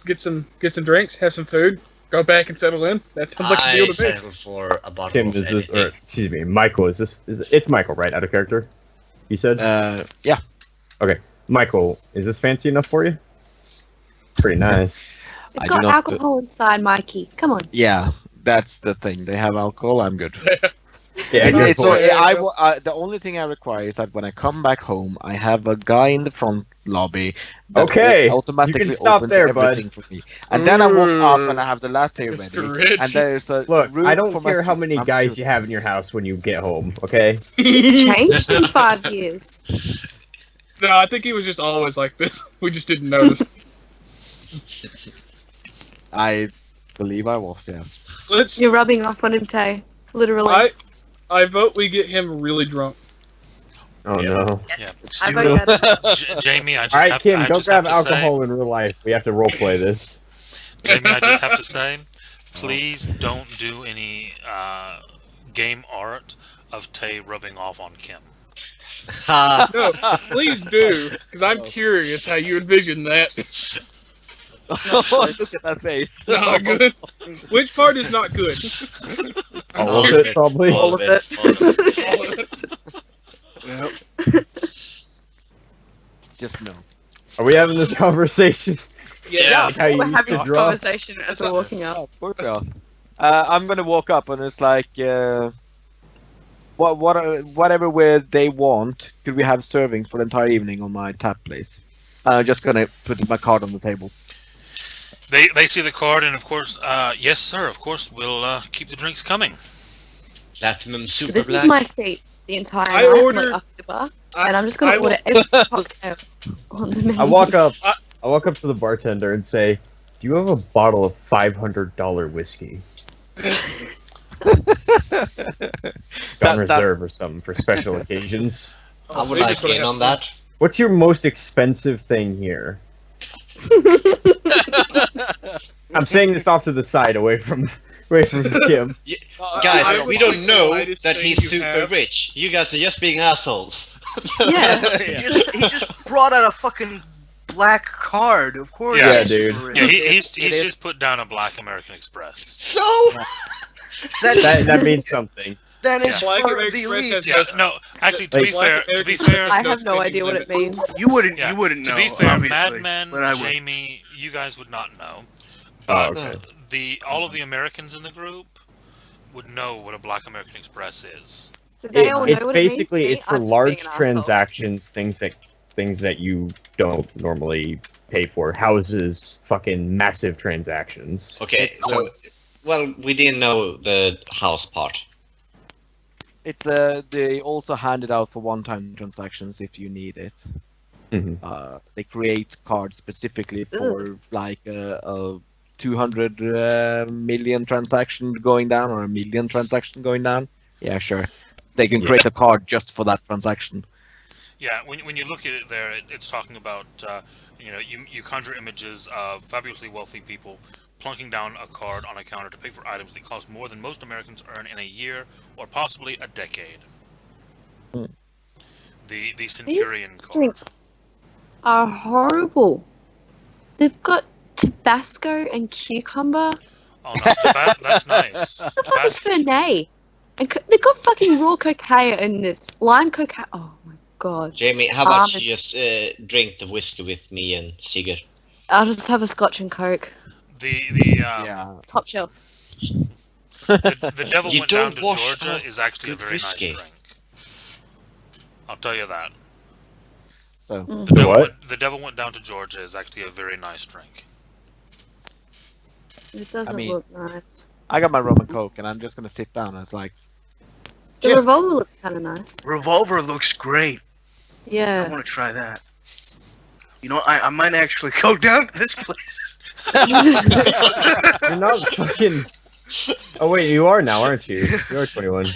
Speaker 4: get some drinks, have some food, go back and settle in. That sounds like a deal
Speaker 6: I
Speaker 4: to me.
Speaker 6: settle for a bottle
Speaker 2: Tim,
Speaker 6: of
Speaker 2: is this, or
Speaker 6: anything.
Speaker 2: excuse me, Michael, it's Michael, right? Out of character? You said?
Speaker 3: Yeah.
Speaker 2: Michael, is this fancy enough for you? Pretty nice.
Speaker 5: It's
Speaker 3: I do
Speaker 5: got
Speaker 3: not-
Speaker 5: alcohol inside, Mikey. Come on.
Speaker 3: Yeah, that's the thing. They have alcohol. I'm good.
Speaker 2: Yeah,
Speaker 3: It's-
Speaker 2: good
Speaker 3: it's-
Speaker 2: point.
Speaker 3: the only thing I require is that when I come back home, I have a guy in the front lobby that
Speaker 2: Okay,
Speaker 3: automatically
Speaker 2: you can stop
Speaker 3: opens
Speaker 2: there, bud.
Speaker 3: everything for me. And then I walk up and I have the latte
Speaker 4: Mr.
Speaker 3: ready.
Speaker 4: Rich.
Speaker 3: And there's a
Speaker 2: Look,
Speaker 3: room
Speaker 2: I don't
Speaker 3: for my
Speaker 2: care how
Speaker 3: soup.
Speaker 2: many
Speaker 3: I'm
Speaker 2: guys
Speaker 3: good.
Speaker 2: you have in your house when you get home, okay?
Speaker 5: Changed in 5 years.
Speaker 4: No, I think he was just always like this. We just didn't notice.
Speaker 3: I believe I was, yes.
Speaker 4: Let's.
Speaker 5: You're rubbing off on him, Tay. Literally.
Speaker 4: I vote we get him really drunk.
Speaker 2: Oh
Speaker 6: Yeah.
Speaker 2: no.
Speaker 7: Let's
Speaker 5: I
Speaker 7: do
Speaker 5: vote
Speaker 7: it.
Speaker 5: that.
Speaker 1: Jamie, I just
Speaker 2: Alright,
Speaker 1: have,
Speaker 2: Kim,
Speaker 1: I
Speaker 2: don't
Speaker 1: just have
Speaker 2: grab
Speaker 1: to say,
Speaker 2: alcohol in real life. We have to roleplay this.
Speaker 1: Jamie, I just have to say, please don't do any game art of Tay rubbing off on Kim.
Speaker 6: Ha!
Speaker 4: No, please do, because I'm curious how you envision that.
Speaker 3: Look at that face.
Speaker 4: Not good. Which part is not good?
Speaker 2: All of it, probably.
Speaker 6: All of it. All of it.
Speaker 7: Yep.
Speaker 3: Just no.
Speaker 2: Are we having this conversation?
Speaker 6: Yeah.
Speaker 2: Like how you
Speaker 5: We're
Speaker 2: used
Speaker 5: having
Speaker 2: to
Speaker 5: this
Speaker 2: draw?
Speaker 5: conversation as we're walking up.
Speaker 3: Oh, poor girl. I'm gonna walk up and it's like, whatever where they want, could we have servings for the entire evening on my tap, please? I'm just gonna put my card on the table.
Speaker 1: They see the card, and of course, yes, sir. Of course, we'll keep the drinks coming.
Speaker 6: Platinum
Speaker 5: So
Speaker 6: Super
Speaker 5: this
Speaker 6: Black.
Speaker 5: is my seat the entire
Speaker 4: I
Speaker 5: night,
Speaker 4: ordered-
Speaker 5: like, up the bar,
Speaker 4: I-
Speaker 5: and I'm just gonna
Speaker 4: I will-
Speaker 5: order every cocktail on the menu.
Speaker 2: I walk up to the bartender and say, "Do you have a bottle of $500 whiskey on reserve or something for special occasions?"
Speaker 6: I would
Speaker 4: So you
Speaker 6: like
Speaker 4: just wanna
Speaker 6: in
Speaker 4: have
Speaker 6: on that.
Speaker 2: What's your most expensive thing here? I'm saying this off to the side, away from Kim.
Speaker 6: Guys,
Speaker 4: I would
Speaker 6: we
Speaker 4: like
Speaker 6: don't
Speaker 4: the
Speaker 6: know
Speaker 4: lightest
Speaker 6: that
Speaker 4: thing
Speaker 6: he's
Speaker 4: you
Speaker 6: super
Speaker 4: have.
Speaker 6: rich. You guys are just being assholes.
Speaker 5: Yeah.
Speaker 7: He just brought out a fucking black card. Of course.
Speaker 1: Yeah,
Speaker 7: he's
Speaker 2: dude.
Speaker 7: super rich.
Speaker 1: Yeah, he's
Speaker 3: It is-
Speaker 1: just put down a Black American Express.
Speaker 6: So
Speaker 2: That means something.
Speaker 7: That is
Speaker 4: Black
Speaker 7: part
Speaker 4: American
Speaker 7: of the
Speaker 4: Express
Speaker 7: elite.
Speaker 4: has-
Speaker 1: Yeah, no, actually, to
Speaker 2: Like-
Speaker 1: be
Speaker 4: Black
Speaker 1: fair,
Speaker 4: American Express
Speaker 5: I
Speaker 4: no
Speaker 5: have no
Speaker 4: spending
Speaker 5: idea what it
Speaker 4: limit.
Speaker 5: means.
Speaker 7: You wouldn't.
Speaker 1: yeah,
Speaker 7: You wouldn't know.
Speaker 1: to be fair,
Speaker 7: obviously,
Speaker 1: Madman,
Speaker 7: but I would.
Speaker 1: Jamie, you guys would not know.
Speaker 2: Oh,
Speaker 1: But
Speaker 2: okay.
Speaker 1: all of the Americans in the group would know what a Black American Express is.
Speaker 5: So they all know
Speaker 2: It's
Speaker 5: what it means
Speaker 2: basically
Speaker 5: to me,
Speaker 2: it's for
Speaker 5: I'm just
Speaker 2: large
Speaker 5: being an asshole.
Speaker 2: transactions, things that you don't normally pay for. Houses, fucking massive transactions.
Speaker 6: okay, so well, we didn't know the house part.
Speaker 3: It's they also hand it out for one-time transactions if you need it.
Speaker 2: Mhm.
Speaker 3: They create cards specifically for like a 200 million transaction going down or a million transaction going down. Yeah, sure. They can create a card just for that transaction.
Speaker 1: Yeah, when you look at it there, it's talking about you conjure images of fabulously wealthy people plunking down a card on a counter to pay for items that cost more than most Americans earn in a year or possibly a decade. The Centurion card.
Speaker 5: Drinks are horrible. They've got Tabasco and cucumber.
Speaker 1: Oh no, that's nice.
Speaker 5: What the fuck is Fernet? And they've got fucking raw cocaine in this. Lime cocaine. Oh my god.
Speaker 6: Jamie, how about you just drink the whiskey with me and Sigurd?
Speaker 5: I'll just have a scotch and coke.
Speaker 3: Top
Speaker 5: shelf.
Speaker 1: The Devil
Speaker 6: You
Speaker 1: Went Down
Speaker 6: don't
Speaker 1: to
Speaker 6: wash
Speaker 1: Georgia
Speaker 6: out
Speaker 1: is actually a
Speaker 6: good
Speaker 1: very
Speaker 6: whiskey.
Speaker 1: nice drink. I'll tell you that.
Speaker 3: So
Speaker 1: The Devil Went Down to Georgia is actually a very nice drink.
Speaker 5: It doesn't look nice.
Speaker 3: I got my rum and coke, and I'm just gonna sit down. And it's like
Speaker 5: The revolver looks kind of nice.
Speaker 7: Revolver looks great. I
Speaker 5: Yeah.
Speaker 7: want to try that. You know, I might actually go down to this place.
Speaker 2: You're not fucking. Oh wait, you are now, aren't you? You are 21.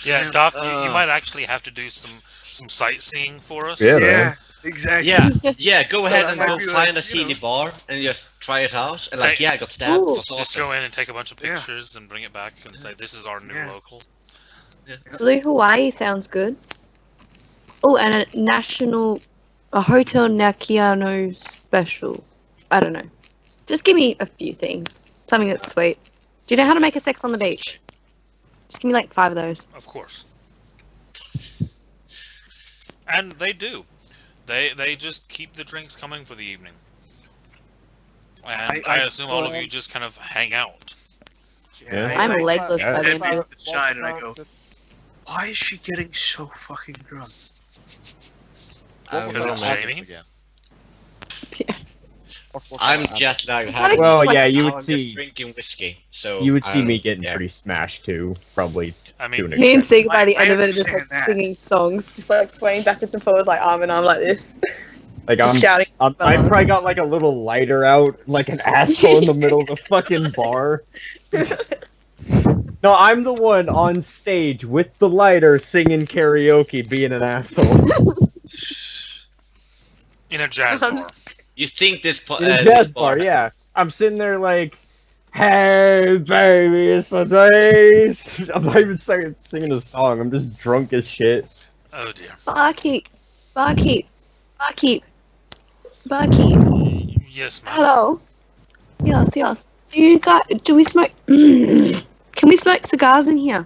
Speaker 1: Yeah, Doc, you might actually have to do some sightseeing for us.
Speaker 2: Yeah.
Speaker 7: Yeah, exactly.
Speaker 6: Yeah, go ahead and
Speaker 7: might
Speaker 6: go
Speaker 7: be
Speaker 6: find
Speaker 7: like,
Speaker 6: a seedy bar and just try it out. And
Speaker 1: Take-
Speaker 6: I got stabbed.
Speaker 5: Ooh.
Speaker 6: That's
Speaker 1: Just
Speaker 6: awesome.
Speaker 1: go in and take a bunch of
Speaker 7: Yeah.
Speaker 1: pictures and bring it back and say, this is our new
Speaker 7: Yeah.
Speaker 1: local.
Speaker 5: Blue Hawaii sounds good. Oh, and a Hotel Nakiano special. I don't know. Just give me a few things. Something that's sweet. Do you know how to make a sex on the beach? Just give me like 5 of those.
Speaker 1: Of course. And they do. They just keep the drinks coming for the evening. And I assume all of you just kind of hang out.
Speaker 2: Yeah.
Speaker 5: I'm legless
Speaker 1: by
Speaker 7: I
Speaker 1: the
Speaker 5: end of
Speaker 7: look at the side and I go, why is she getting so fucking drunk?
Speaker 1: Because it's Jamie.
Speaker 6: I'm jet lagged.
Speaker 5: gotta
Speaker 2: Well,
Speaker 5: keep
Speaker 2: yeah,
Speaker 5: my-
Speaker 2: you
Speaker 6: Now
Speaker 2: would
Speaker 6: I'm
Speaker 2: see.
Speaker 6: just drinking whiskey. So
Speaker 2: You would
Speaker 6: I
Speaker 2: see
Speaker 6: don't
Speaker 2: me
Speaker 6: know.
Speaker 2: getting
Speaker 6: Yeah.
Speaker 2: pretty smashed too, probably.
Speaker 1: I mean,
Speaker 2: Doing
Speaker 5: Me and Sig by the
Speaker 7: I
Speaker 5: end of it are just like
Speaker 7: understand that.
Speaker 5: singing songs, just like swaying backwards and forwards, like arm in arm like this,
Speaker 2: Like
Speaker 5: just shouting.
Speaker 2: I probably got like a little lighter out, like an asshole in the middle of the fucking bar. No, I'm the one on stage with the lighter singing karaoke, being an asshole.
Speaker 1: in a jazz
Speaker 5: I'm
Speaker 1: bar.
Speaker 6: You think this
Speaker 2: In a jazz bar, yeah. I'm sitting there like, hey baby, it's the days. I'm not even singing a song. I'm just drunk as shit.
Speaker 1: Oh dear.
Speaker 5: Barkeep, barkeep, barkeep, barkeep.
Speaker 1: Yes, ma'am.
Speaker 5: Hello. Yes. Do we smoke? Can we smoke cigars in here?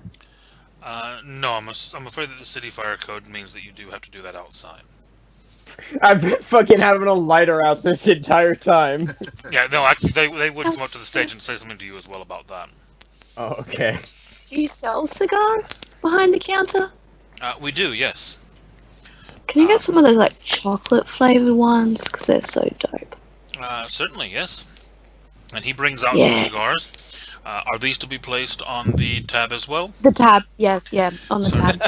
Speaker 1: No, I'm afraid that the city fire code means that you do have to do that outside.
Speaker 2: I've been fucking having a lighter out this entire time.
Speaker 1: Yeah, no, actually, they would come up to the stage and say something to you as well about that.
Speaker 2: Oh, okay.
Speaker 5: Do you sell cigars behind the counter?
Speaker 1: We do, yes.
Speaker 5: Can you get some of those like chocolate flavored ones? Because they're so dope.
Speaker 1: Certainly, yes. And he brings out
Speaker 5: Yeah.
Speaker 1: some cigars. Are these to be placed on the tab as well?
Speaker 5: The tab, yes, yeah, on the tab.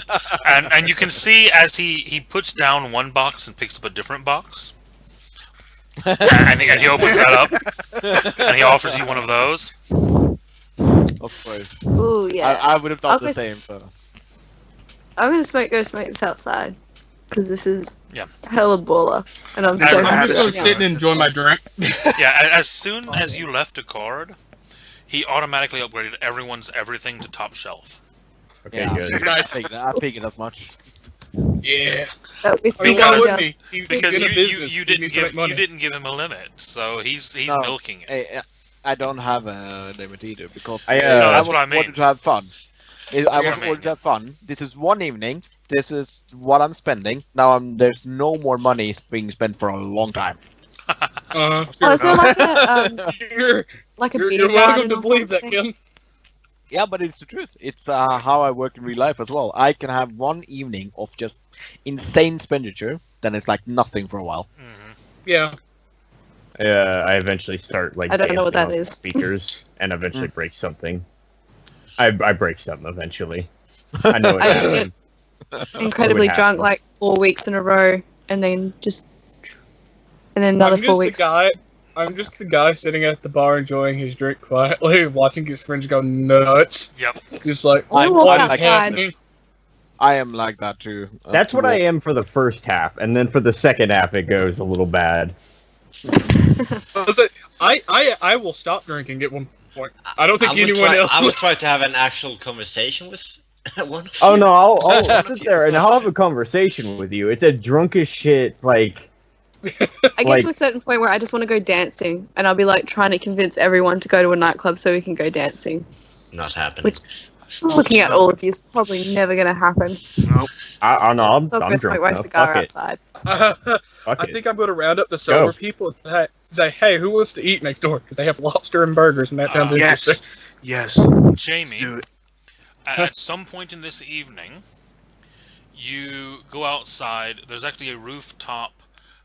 Speaker 1: And you can see as he puts down one box and picks up a different box. and he opens that up. And he offers you one of those.
Speaker 3: Of course.
Speaker 5: Ooh, yeah.
Speaker 3: I would have done the
Speaker 5: Okay.
Speaker 3: same. So.
Speaker 5: I'm gonna go smoke this outside. Because this is
Speaker 1: Yeah.
Speaker 5: hella baller. And I'm so
Speaker 7: Never
Speaker 4: I'm
Speaker 7: had
Speaker 4: just
Speaker 5: happy.
Speaker 4: gonna
Speaker 7: it.
Speaker 4: sit and enjoy my drink.
Speaker 1: Yeah, as soon as you left a card, he automatically upgraded everyone's everything to top shelf.
Speaker 2: Okay,
Speaker 3: Yeah.
Speaker 2: good.
Speaker 4: Nice.
Speaker 3: I figured as much.
Speaker 4: Yeah.
Speaker 5: So we
Speaker 4: I mean,
Speaker 1: Because-
Speaker 4: why
Speaker 5: going
Speaker 4: wouldn't
Speaker 5: down.
Speaker 4: he? He's
Speaker 1: Because
Speaker 4: in a
Speaker 1: you
Speaker 4: business. He
Speaker 1: didn't
Speaker 4: needs to make money.
Speaker 1: give him a limit, so he's
Speaker 3: No.
Speaker 1: milking it.
Speaker 3: Hey, I don't have a limit either because
Speaker 2: No,
Speaker 1: that's what I
Speaker 3: wanted
Speaker 1: mean.
Speaker 3: to have fun. I
Speaker 1: what I
Speaker 3: wanted
Speaker 1: mean,
Speaker 3: to have fun. This is one evening. This is what I'm spending. Now there's no more money being spent for a long time.
Speaker 5: Oh, is there like a
Speaker 4: You're,
Speaker 5: like a
Speaker 4: you're,
Speaker 5: beer
Speaker 4: you're welcome
Speaker 5: garden
Speaker 4: to
Speaker 5: or
Speaker 4: believe that,
Speaker 5: something?
Speaker 4: Kim.
Speaker 3: Yeah, but it's the truth. It's how I work in real life as well. I can have one evening of just insane expenditure, then it's like nothing for a while.
Speaker 1: Mhm.
Speaker 4: Yeah.
Speaker 2: I eventually start like
Speaker 5: I don't know what
Speaker 2: dancing
Speaker 5: that
Speaker 2: off
Speaker 5: is.
Speaker 2: the speakers and eventually break something. I break something eventually. I know it
Speaker 5: I just
Speaker 2: happened.
Speaker 5: Incredibly
Speaker 2: What would
Speaker 5: drunk
Speaker 2: happen?
Speaker 5: like 4 weeks in a row, and then another
Speaker 4: I'm
Speaker 5: 4
Speaker 4: just
Speaker 5: weeks.
Speaker 4: the guy. I'm just the guy sitting at the bar enjoying his drink quietly, watching his friends go nuts.
Speaker 1: Yep.
Speaker 4: Just like,
Speaker 5: I'm
Speaker 4: what
Speaker 5: walking
Speaker 4: is
Speaker 5: outside.
Speaker 4: happening?
Speaker 3: I am like that too.
Speaker 2: That's what I am for the first half, and then for the second half it goes a little bad.
Speaker 4: I will stop drinking at one point. I don't think anyone else.
Speaker 6: I will try to have an actual conversation with one of
Speaker 2: Oh
Speaker 6: you.
Speaker 2: no, I'll sit there and I'll have a conversation with you. It's a drunk as shit, like.
Speaker 5: I get to a certain point where I just want to go dancing, and I'll be like trying to convince everyone to go to a nightclub so we can go dancing.
Speaker 6: Not happening.
Speaker 5: Which, looking at all of you, is probably never gonna happen.
Speaker 7: Nope.
Speaker 2: I know, I'm
Speaker 5: I'll go
Speaker 2: drunk
Speaker 5: smoke my
Speaker 2: now.
Speaker 5: cigar
Speaker 2: Fuck it.
Speaker 5: outside.
Speaker 2: Fuck
Speaker 4: I
Speaker 2: it.
Speaker 4: think I'm going to round up the sober
Speaker 2: Go.
Speaker 4: people and say, "Hey, who wants to eat next door? Because they have lobster and burgers, and that sounds
Speaker 7: Yes.
Speaker 4: interesting."
Speaker 7: Yes. Let's
Speaker 1: Jamie,
Speaker 7: do it.
Speaker 1: at some point in this evening, you go outside. There's actually a rooftop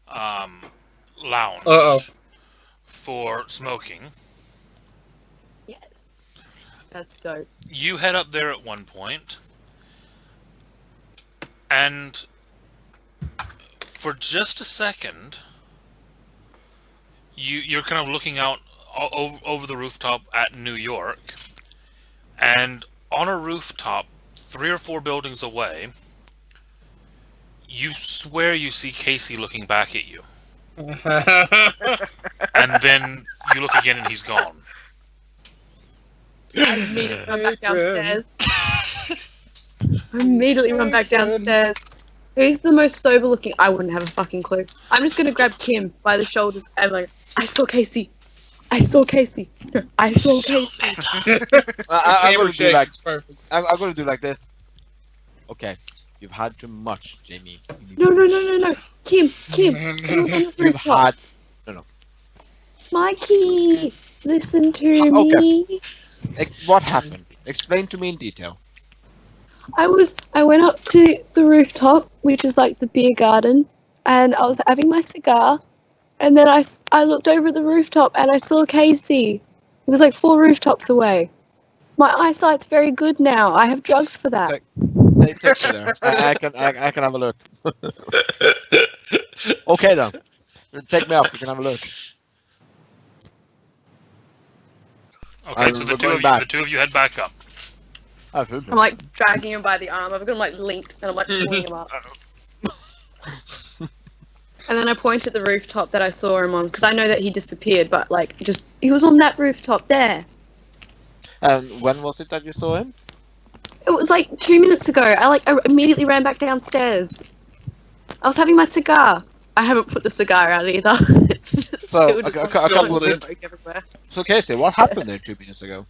Speaker 1: lounge
Speaker 4: Uh-oh.
Speaker 1: for smoking.
Speaker 5: Yes. That's dope.
Speaker 1: You head up there at one point, and for just a second, you're kind of looking out over the rooftop at New York, and on a rooftop 3 or 4 buildings away, you swear you see Casey looking back at you, and then you look again and he's gone.
Speaker 5: I immediately run back downstairs. I immediately run back downstairs. Who's the most sober looking? I wouldn't have a fucking clue. I'm just gonna grab Kim by the shoulders and like, I saw Casey. I saw Casey. I saw Casey.
Speaker 3: I'm gonna do like
Speaker 4: Perfect.
Speaker 3: I'm gonna do like this. Okay, you've had too much, Jamie.
Speaker 5: No. Kim. It was on the
Speaker 3: You've
Speaker 5: rooftop.
Speaker 3: had.
Speaker 5: Mikey, listen to
Speaker 3: Okay.
Speaker 5: me.
Speaker 3: What happened? Explain to me in detail.
Speaker 5: I went up to the rooftop, which is like the beer garden, and I was having my cigar, and then I looked over the rooftop and I saw Casey. It was like 4 rooftops away. My eyesight's very good now. I have drugs for that.
Speaker 3: Take me there. I can have a look. Okay then. Take me up. You can have a look.
Speaker 1: Okay, so
Speaker 3: we're going back.
Speaker 1: the two of you head back up.
Speaker 3: Absolutely.
Speaker 5: I'm like dragging him by the arm. I've got him like linked, and I'm like pulling him up. And then I point at the rooftop that I saw him on, because I know that he disappeared, but like he was on that rooftop there.
Speaker 3: And when was it that you saw him?
Speaker 5: It was like 2 minutes ago. I immediately ran back downstairs. I was having my cigar. I haven't put the cigar out either.
Speaker 3: So,
Speaker 5: It would just
Speaker 3: a
Speaker 5: like
Speaker 3: couple of
Speaker 5: smoke
Speaker 3: minutes.
Speaker 5: everywhere.
Speaker 3: So Casey, what happened there 2 minutes ago?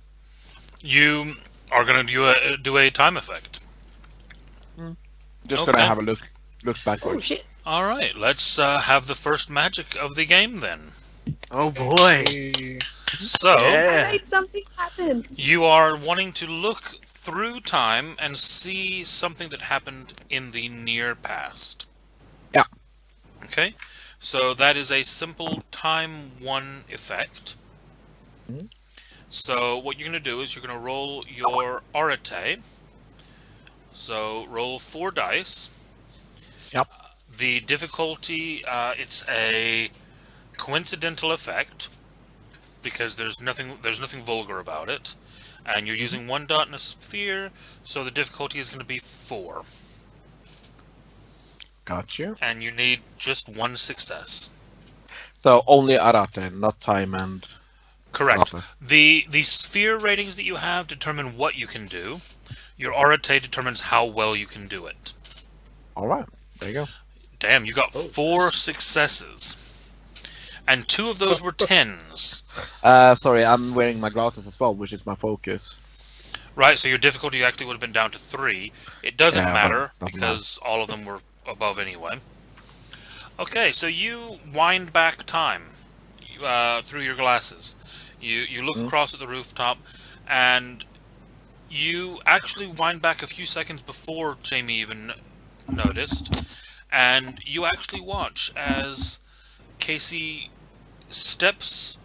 Speaker 1: You are going to do a time effect.
Speaker 3: Just
Speaker 1: Okay.
Speaker 3: gonna have a look
Speaker 5: Oh
Speaker 3: backwards.
Speaker 5: shit!
Speaker 1: All right, let's have the first magic of the game then.
Speaker 7: Oh boy.
Speaker 1: So,
Speaker 5: I
Speaker 7: Yeah.
Speaker 5: made something happen.
Speaker 1: you are wanting to look through time and see something that happened in the near past.
Speaker 3: Yeah.
Speaker 1: Okay, so that is a simple time 1 effect.
Speaker 3: Mhm.
Speaker 1: So what you're going to do is you're going to roll your arete. So roll 4 dice.
Speaker 3: Yep.
Speaker 1: The difficulty, it's a coincidental effect because there's nothing vulgar about it, and you're using 1 dot in a sphere, so the difficulty is going to be 4,
Speaker 3: Got you.
Speaker 1: and you need just 1 success.
Speaker 3: So only Arate, not time and.
Speaker 1: Correct.
Speaker 3: Arate.
Speaker 1: The sphere ratings that you have determine what you can do. Your arete determines how well you can do it.
Speaker 3: All right. There you go.
Speaker 1: Damn, you got 4 successes. And 2 of those were 10s.
Speaker 3: Sorry, I'm wearing my glasses as well, which is my focus.
Speaker 1: Right, so your difficulty actually would have been down to 3. It doesn't
Speaker 3: Yeah,
Speaker 1: matter,
Speaker 3: but doesn't
Speaker 1: because all of them were above anyway. Okay, so you wind back time through your glasses. You look across at the rooftop, and you actually wind back a few seconds before Jamie even noticed, and you actually watch as Casey steps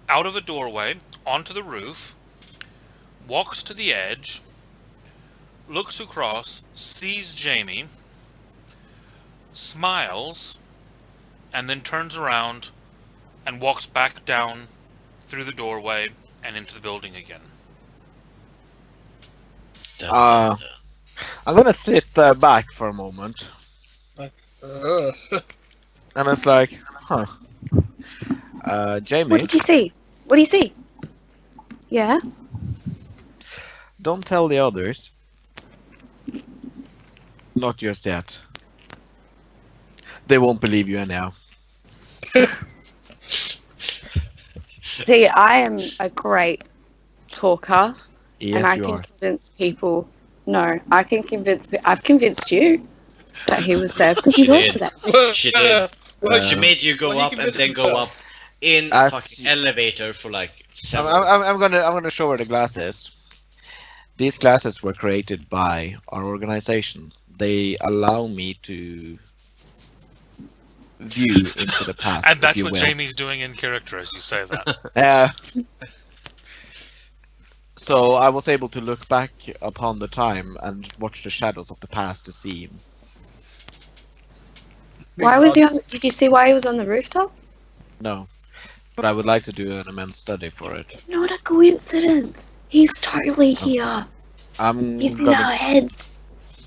Speaker 1: out of a doorway onto the roof, walks to the edge, looks across, sees Jamie, smiles, and then turns around and walks back down through the doorway and into the building again.
Speaker 3: I'm gonna sit back for a moment, and it's like, Huh.
Speaker 5: What
Speaker 3: Jamie,
Speaker 5: did you see? What do you see? Yeah.
Speaker 3: don't tell the others. Not just yet. They won't believe you anyhow.
Speaker 5: See, I am a great talker,
Speaker 3: Yes,
Speaker 5: and I
Speaker 3: you
Speaker 5: can
Speaker 3: are.
Speaker 5: convince people. No, I can convince. I've convinced you that he was there because he
Speaker 6: She
Speaker 5: was
Speaker 6: did.
Speaker 5: there.
Speaker 6: She did.
Speaker 4: Well,
Speaker 6: She
Speaker 3: Uh,
Speaker 6: made you go
Speaker 4: well, he
Speaker 6: up and
Speaker 4: convinced
Speaker 6: then go
Speaker 4: himself.
Speaker 6: up in a
Speaker 3: As
Speaker 6: fucking
Speaker 3: you-
Speaker 6: elevator for like
Speaker 3: I'm,
Speaker 6: 7.
Speaker 3: I'm gonna show her the glasses. These glasses were created by our organization. They allow me to view into the past,
Speaker 1: And
Speaker 3: if
Speaker 1: that's
Speaker 3: you
Speaker 1: what
Speaker 3: will.
Speaker 1: Jamie's doing in character as you say that.
Speaker 3: So I was able to look back upon the time and watch the shadows of the past to see him.
Speaker 5: Why was he on? Did you see why he was on the rooftop?
Speaker 3: No, but I would like to do an immense study for it.
Speaker 5: Not a coincidence. He's totally here.
Speaker 3: I'm
Speaker 5: He's in
Speaker 3: gonna.
Speaker 5: our heads.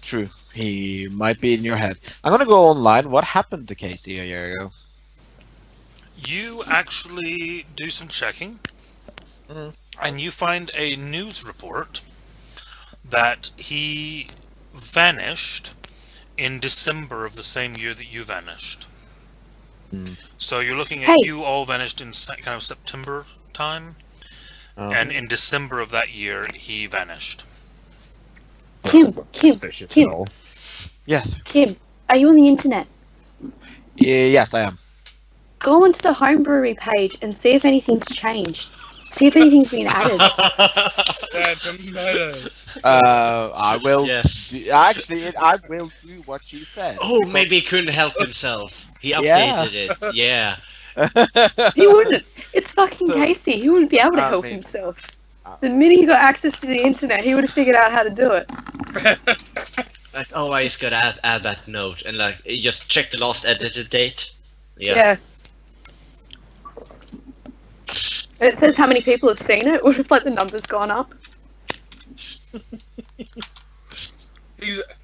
Speaker 3: True, he might be in your head. I'm gonna go online. What happened to Casey a year ago?
Speaker 1: You actually do some checking,
Speaker 3: Mhm.
Speaker 1: and you find a news report that he vanished in December of the same year that you vanished.
Speaker 3: Hmm.
Speaker 1: So you're looking at
Speaker 5: Hey.
Speaker 1: you all vanished in kind of September time,
Speaker 3: Oh.
Speaker 1: and in December of that year he vanished.
Speaker 5: Kim,
Speaker 2: Suspicious
Speaker 5: Kim.
Speaker 2: at all.
Speaker 3: Yes,
Speaker 5: are you on the internet?
Speaker 3: yes, I am.
Speaker 5: Go onto the homebrewery page and see if anything's changed. See if anything's been added.
Speaker 4: That's a meta.
Speaker 3: I will.
Speaker 6: Yes.
Speaker 3: Actually, I will do what she said.
Speaker 6: Oh, maybe he couldn't help himself. He
Speaker 3: Yeah.
Speaker 6: updated it. Yeah.
Speaker 5: He wouldn't. It's fucking
Speaker 3: So-
Speaker 5: Casey. He wouldn't be able to
Speaker 3: I
Speaker 5: help
Speaker 3: mean-
Speaker 5: himself. The minute he got access to the internet, he would have figured out how to do it.
Speaker 6: Like, oh, I just gotta add that note and like you just check the last edited date. Yeah.
Speaker 5: Yeah. It says how many people have seen it. What if like the number's gone up?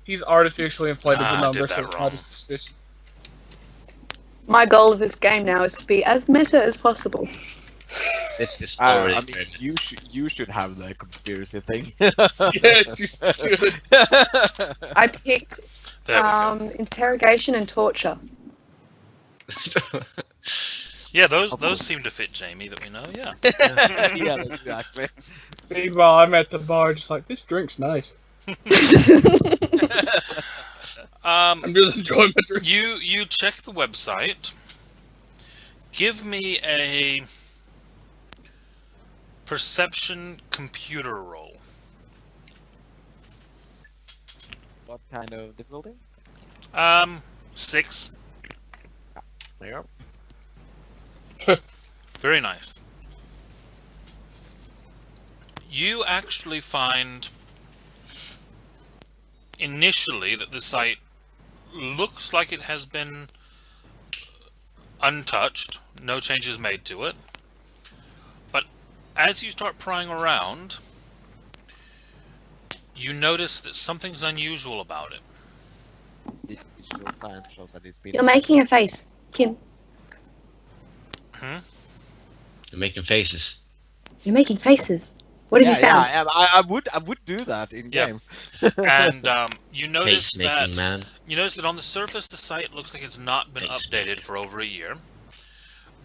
Speaker 4: He's artificially inflated
Speaker 1: Ah,
Speaker 4: the
Speaker 1: I
Speaker 4: number,
Speaker 1: did
Speaker 4: so
Speaker 1: that
Speaker 4: it's
Speaker 1: wrong.
Speaker 4: not as suspicious.
Speaker 5: My goal of this game now is to be as meta as possible.
Speaker 6: This is
Speaker 3: I
Speaker 6: already
Speaker 3: mean, you should have the conspiracy thing.
Speaker 4: Yes, you should.
Speaker 5: I picked
Speaker 1: There we go.
Speaker 5: interrogation and torture.
Speaker 1: Yeah, those seem to fit Jamie that we know. Yeah.
Speaker 3: Yeah, that's true, actually.
Speaker 4: Meanwhile, I'm at the bar just like, this drink's nice. I'm really enjoying my drink.
Speaker 1: You check the website. Give me a perception computer roll.
Speaker 3: What kind of difficulty?
Speaker 1: 6.
Speaker 3: There you go.
Speaker 1: Very nice. You actually find initially that the site looks like it has been untouched, no changes made to it. But as you start prying around, you notice that something's unusual about it.
Speaker 3: The visual sign shows that it's been.
Speaker 5: You're making a face, Kim.
Speaker 6: You're making faces.
Speaker 5: You're making faces. What have you found?
Speaker 3: Yeah, I would do that in
Speaker 1: Yeah.
Speaker 3: game.
Speaker 1: And you notice
Speaker 6: Face making,
Speaker 1: that
Speaker 6: man.
Speaker 1: you notice that on the surface the site looks like it's not been
Speaker 6: Face
Speaker 1: updated
Speaker 6: making.
Speaker 1: for over a year.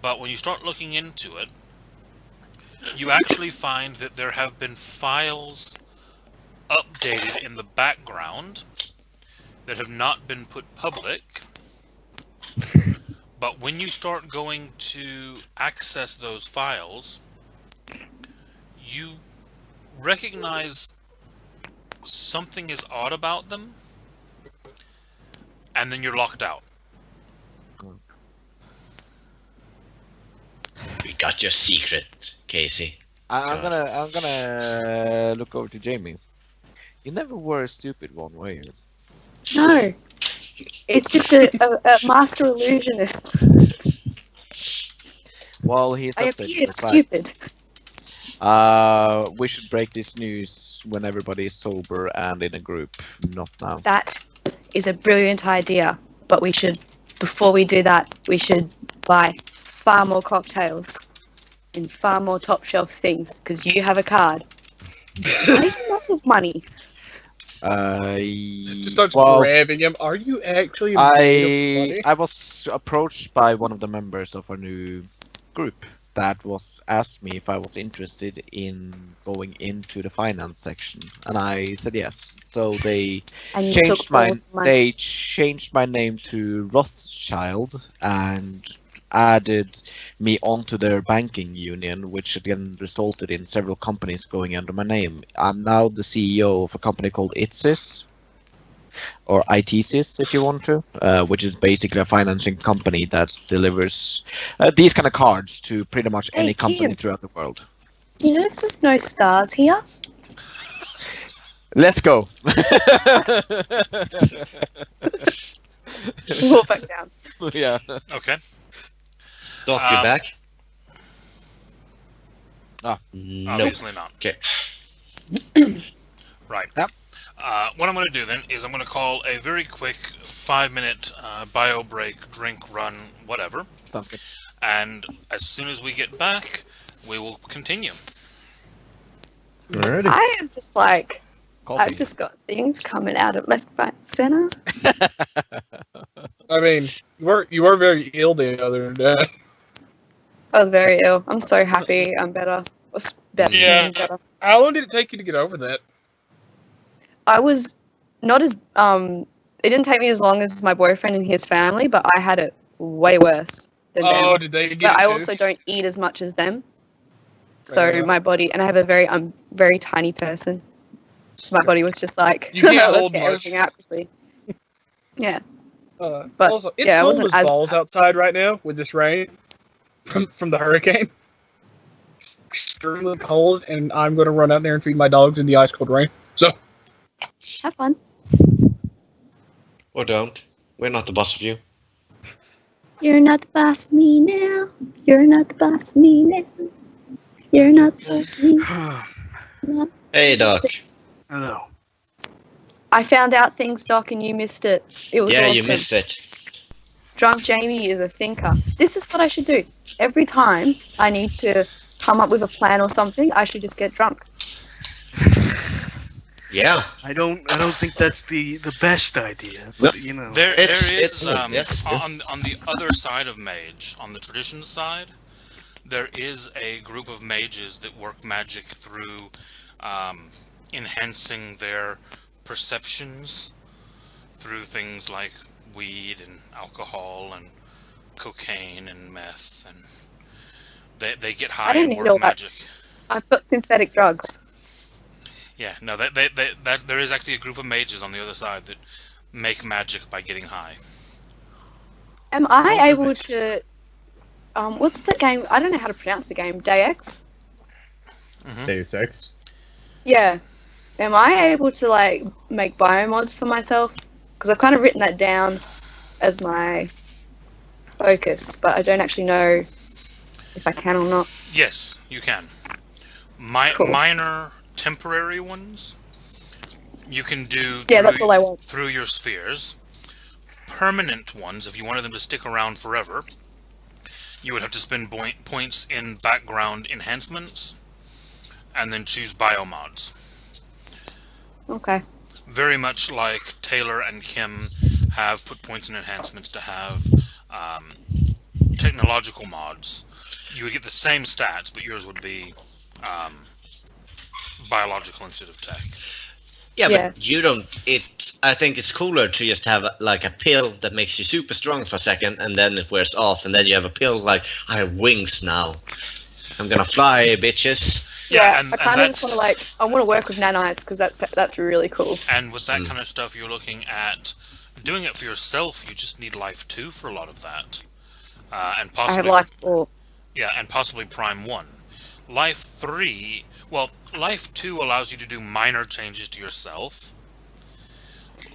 Speaker 1: But when you start looking into it, you actually find that there have been files updated in the background that have not been put public. But when you start going to access those files, you recognize something is odd about them, and then you're locked out.
Speaker 6: We got your secret, Casey.
Speaker 3: I'm gonna look over to Jamie. You never were a stupid one, were you?
Speaker 5: No. It's just a master illusionist.
Speaker 3: Well, he's
Speaker 5: I
Speaker 3: updated
Speaker 5: appear
Speaker 3: the site.
Speaker 5: stupid.
Speaker 3: We should break this news when everybody is sober and in a group, not now.
Speaker 5: That is a brilliant idea, but we should before we do that, we should buy far more cocktails and far more top shelf things because you have a card. I need lots of money.
Speaker 4: Just starts
Speaker 3: Well,
Speaker 4: grabbing him. Are you actually in need of money?
Speaker 3: I was approached by one of the members of our new group that was asked me if I was interested in going into the finance section, and I said yes. So they
Speaker 5: And you
Speaker 3: changed
Speaker 5: took all
Speaker 3: my
Speaker 5: the money.
Speaker 3: name to Rothschild and added me onto their banking union, which again resulted in several companies going under my name. I'm now the CEO of a company called ITSYS, or ITSYS if you want to, which is basically a financing company that delivers these kind of cards to pretty much any
Speaker 5: Hey,
Speaker 3: company
Speaker 5: Kim.
Speaker 3: throughout the world.
Speaker 5: You notice there's no stars here?
Speaker 3: Let's go.
Speaker 5: Walk back down.
Speaker 3: Yeah.
Speaker 1: Okay.
Speaker 6: Doc, you back?
Speaker 3: Ah.
Speaker 6: No.
Speaker 1: Obviously not.
Speaker 6: Okay.
Speaker 1: Right.
Speaker 3: Yep.
Speaker 1: What I'm going to do then is I'm going to call a very quick 5-minute bio break, drink, run, whatever.
Speaker 3: Sounds good.
Speaker 1: And as soon as we get back, we will continue.
Speaker 2: Alrighty.
Speaker 5: I am just like,
Speaker 3: Coffee.
Speaker 5: I've just got things coming out of left, right, center.
Speaker 4: I mean, you were very ill the other day.
Speaker 5: I was very ill. I'm so happy I'm better. Was better.
Speaker 4: Yeah.
Speaker 5: Better.
Speaker 4: How long did it take you to get over that?
Speaker 5: I was not as it didn't take me as long as my boyfriend and his family, but I had it way worse than
Speaker 4: Oh,
Speaker 5: them.
Speaker 4: did they get
Speaker 5: But
Speaker 4: it
Speaker 5: I
Speaker 4: too?
Speaker 5: also don't eat as much as them. So
Speaker 4: Right on.
Speaker 5: my body, and I have a very tiny person. So my body was just like,
Speaker 4: You can't
Speaker 5: let's
Speaker 4: hold
Speaker 5: get
Speaker 4: much.
Speaker 5: everything out quickly. Yeah. but,
Speaker 4: also, it's
Speaker 5: yeah, it
Speaker 4: cold
Speaker 5: wasn't
Speaker 4: as
Speaker 5: as-
Speaker 4: balls outside right now with this rain from the hurricane. It's extremely cold, and I'm going to run out there and feed my dogs in the ice cold rain. So,
Speaker 5: Have fun.
Speaker 6: Or don't. We're not the boss of you.
Speaker 5: You're not the boss of me now. You're not the boss of me now. You're not the boss of me. Not-
Speaker 6: Hey, Doc.
Speaker 7: Hello.
Speaker 5: I found out things, Doc, and you missed it. It was
Speaker 6: Yeah,
Speaker 5: awesome.
Speaker 6: you missed it.
Speaker 5: Drunk Jamie is a thinker. This is what I should do. Every time I need to come up with a plan or something, I should just get drunk.
Speaker 6: Yeah.
Speaker 7: I don't think that's the best idea, but you know.
Speaker 1: There
Speaker 6: It's-
Speaker 1: is
Speaker 6: yes.
Speaker 1: on the other side of Mage, on the tradition side, there is a group of mages that work magic through enhancing their perceptions through things like weed and alcohol and cocaine and meth, and they get high
Speaker 5: didn't
Speaker 1: and
Speaker 5: even know
Speaker 1: work
Speaker 5: that.
Speaker 1: magic.
Speaker 5: I've got synthetic drugs.
Speaker 1: Yeah, no, that there is actually a group of mages on the other side that make magic by getting high.
Speaker 5: Am I able to? What's the game? I don't know how to pronounce the game. Deus.
Speaker 2: Deus Ex.
Speaker 5: Yeah. Am I able to like make biomods for myself? Because I've kind of written that down as my focus, but I don't actually know if I can or not.
Speaker 1: Yes, you can.
Speaker 5: Cool.
Speaker 1: Minor temporary ones you can do
Speaker 5: Yeah, that's all I want.
Speaker 1: through your spheres. Permanent ones, if you wanted them to stick around forever, you would have to spend points in background enhancements and then choose biomods.
Speaker 5: Okay.
Speaker 1: Very much like Taylor and Kim have put points in enhancements to have technological mods. You would get the same stats, but yours would be biological instead of tech.
Speaker 6: Yeah,
Speaker 5: Yeah.
Speaker 6: but you don't. I think it's cooler to just have like a pill that makes you super strong for a second, and then it wears off, and then you have a pill like I have wings now. I'm gonna fly, bitches.
Speaker 1: Yeah,
Speaker 5: I kind of just want to like. I want to work with nanites because that's really cool.
Speaker 1: And with that kind of stuff, you're looking at doing it for yourself. You just need Life 2 for a lot of that, and
Speaker 5: I have
Speaker 1: possibly
Speaker 5: life 4.
Speaker 1: yeah, and possibly Prime 1. Life 3, well, Life 2 allows you to do minor changes to yourself.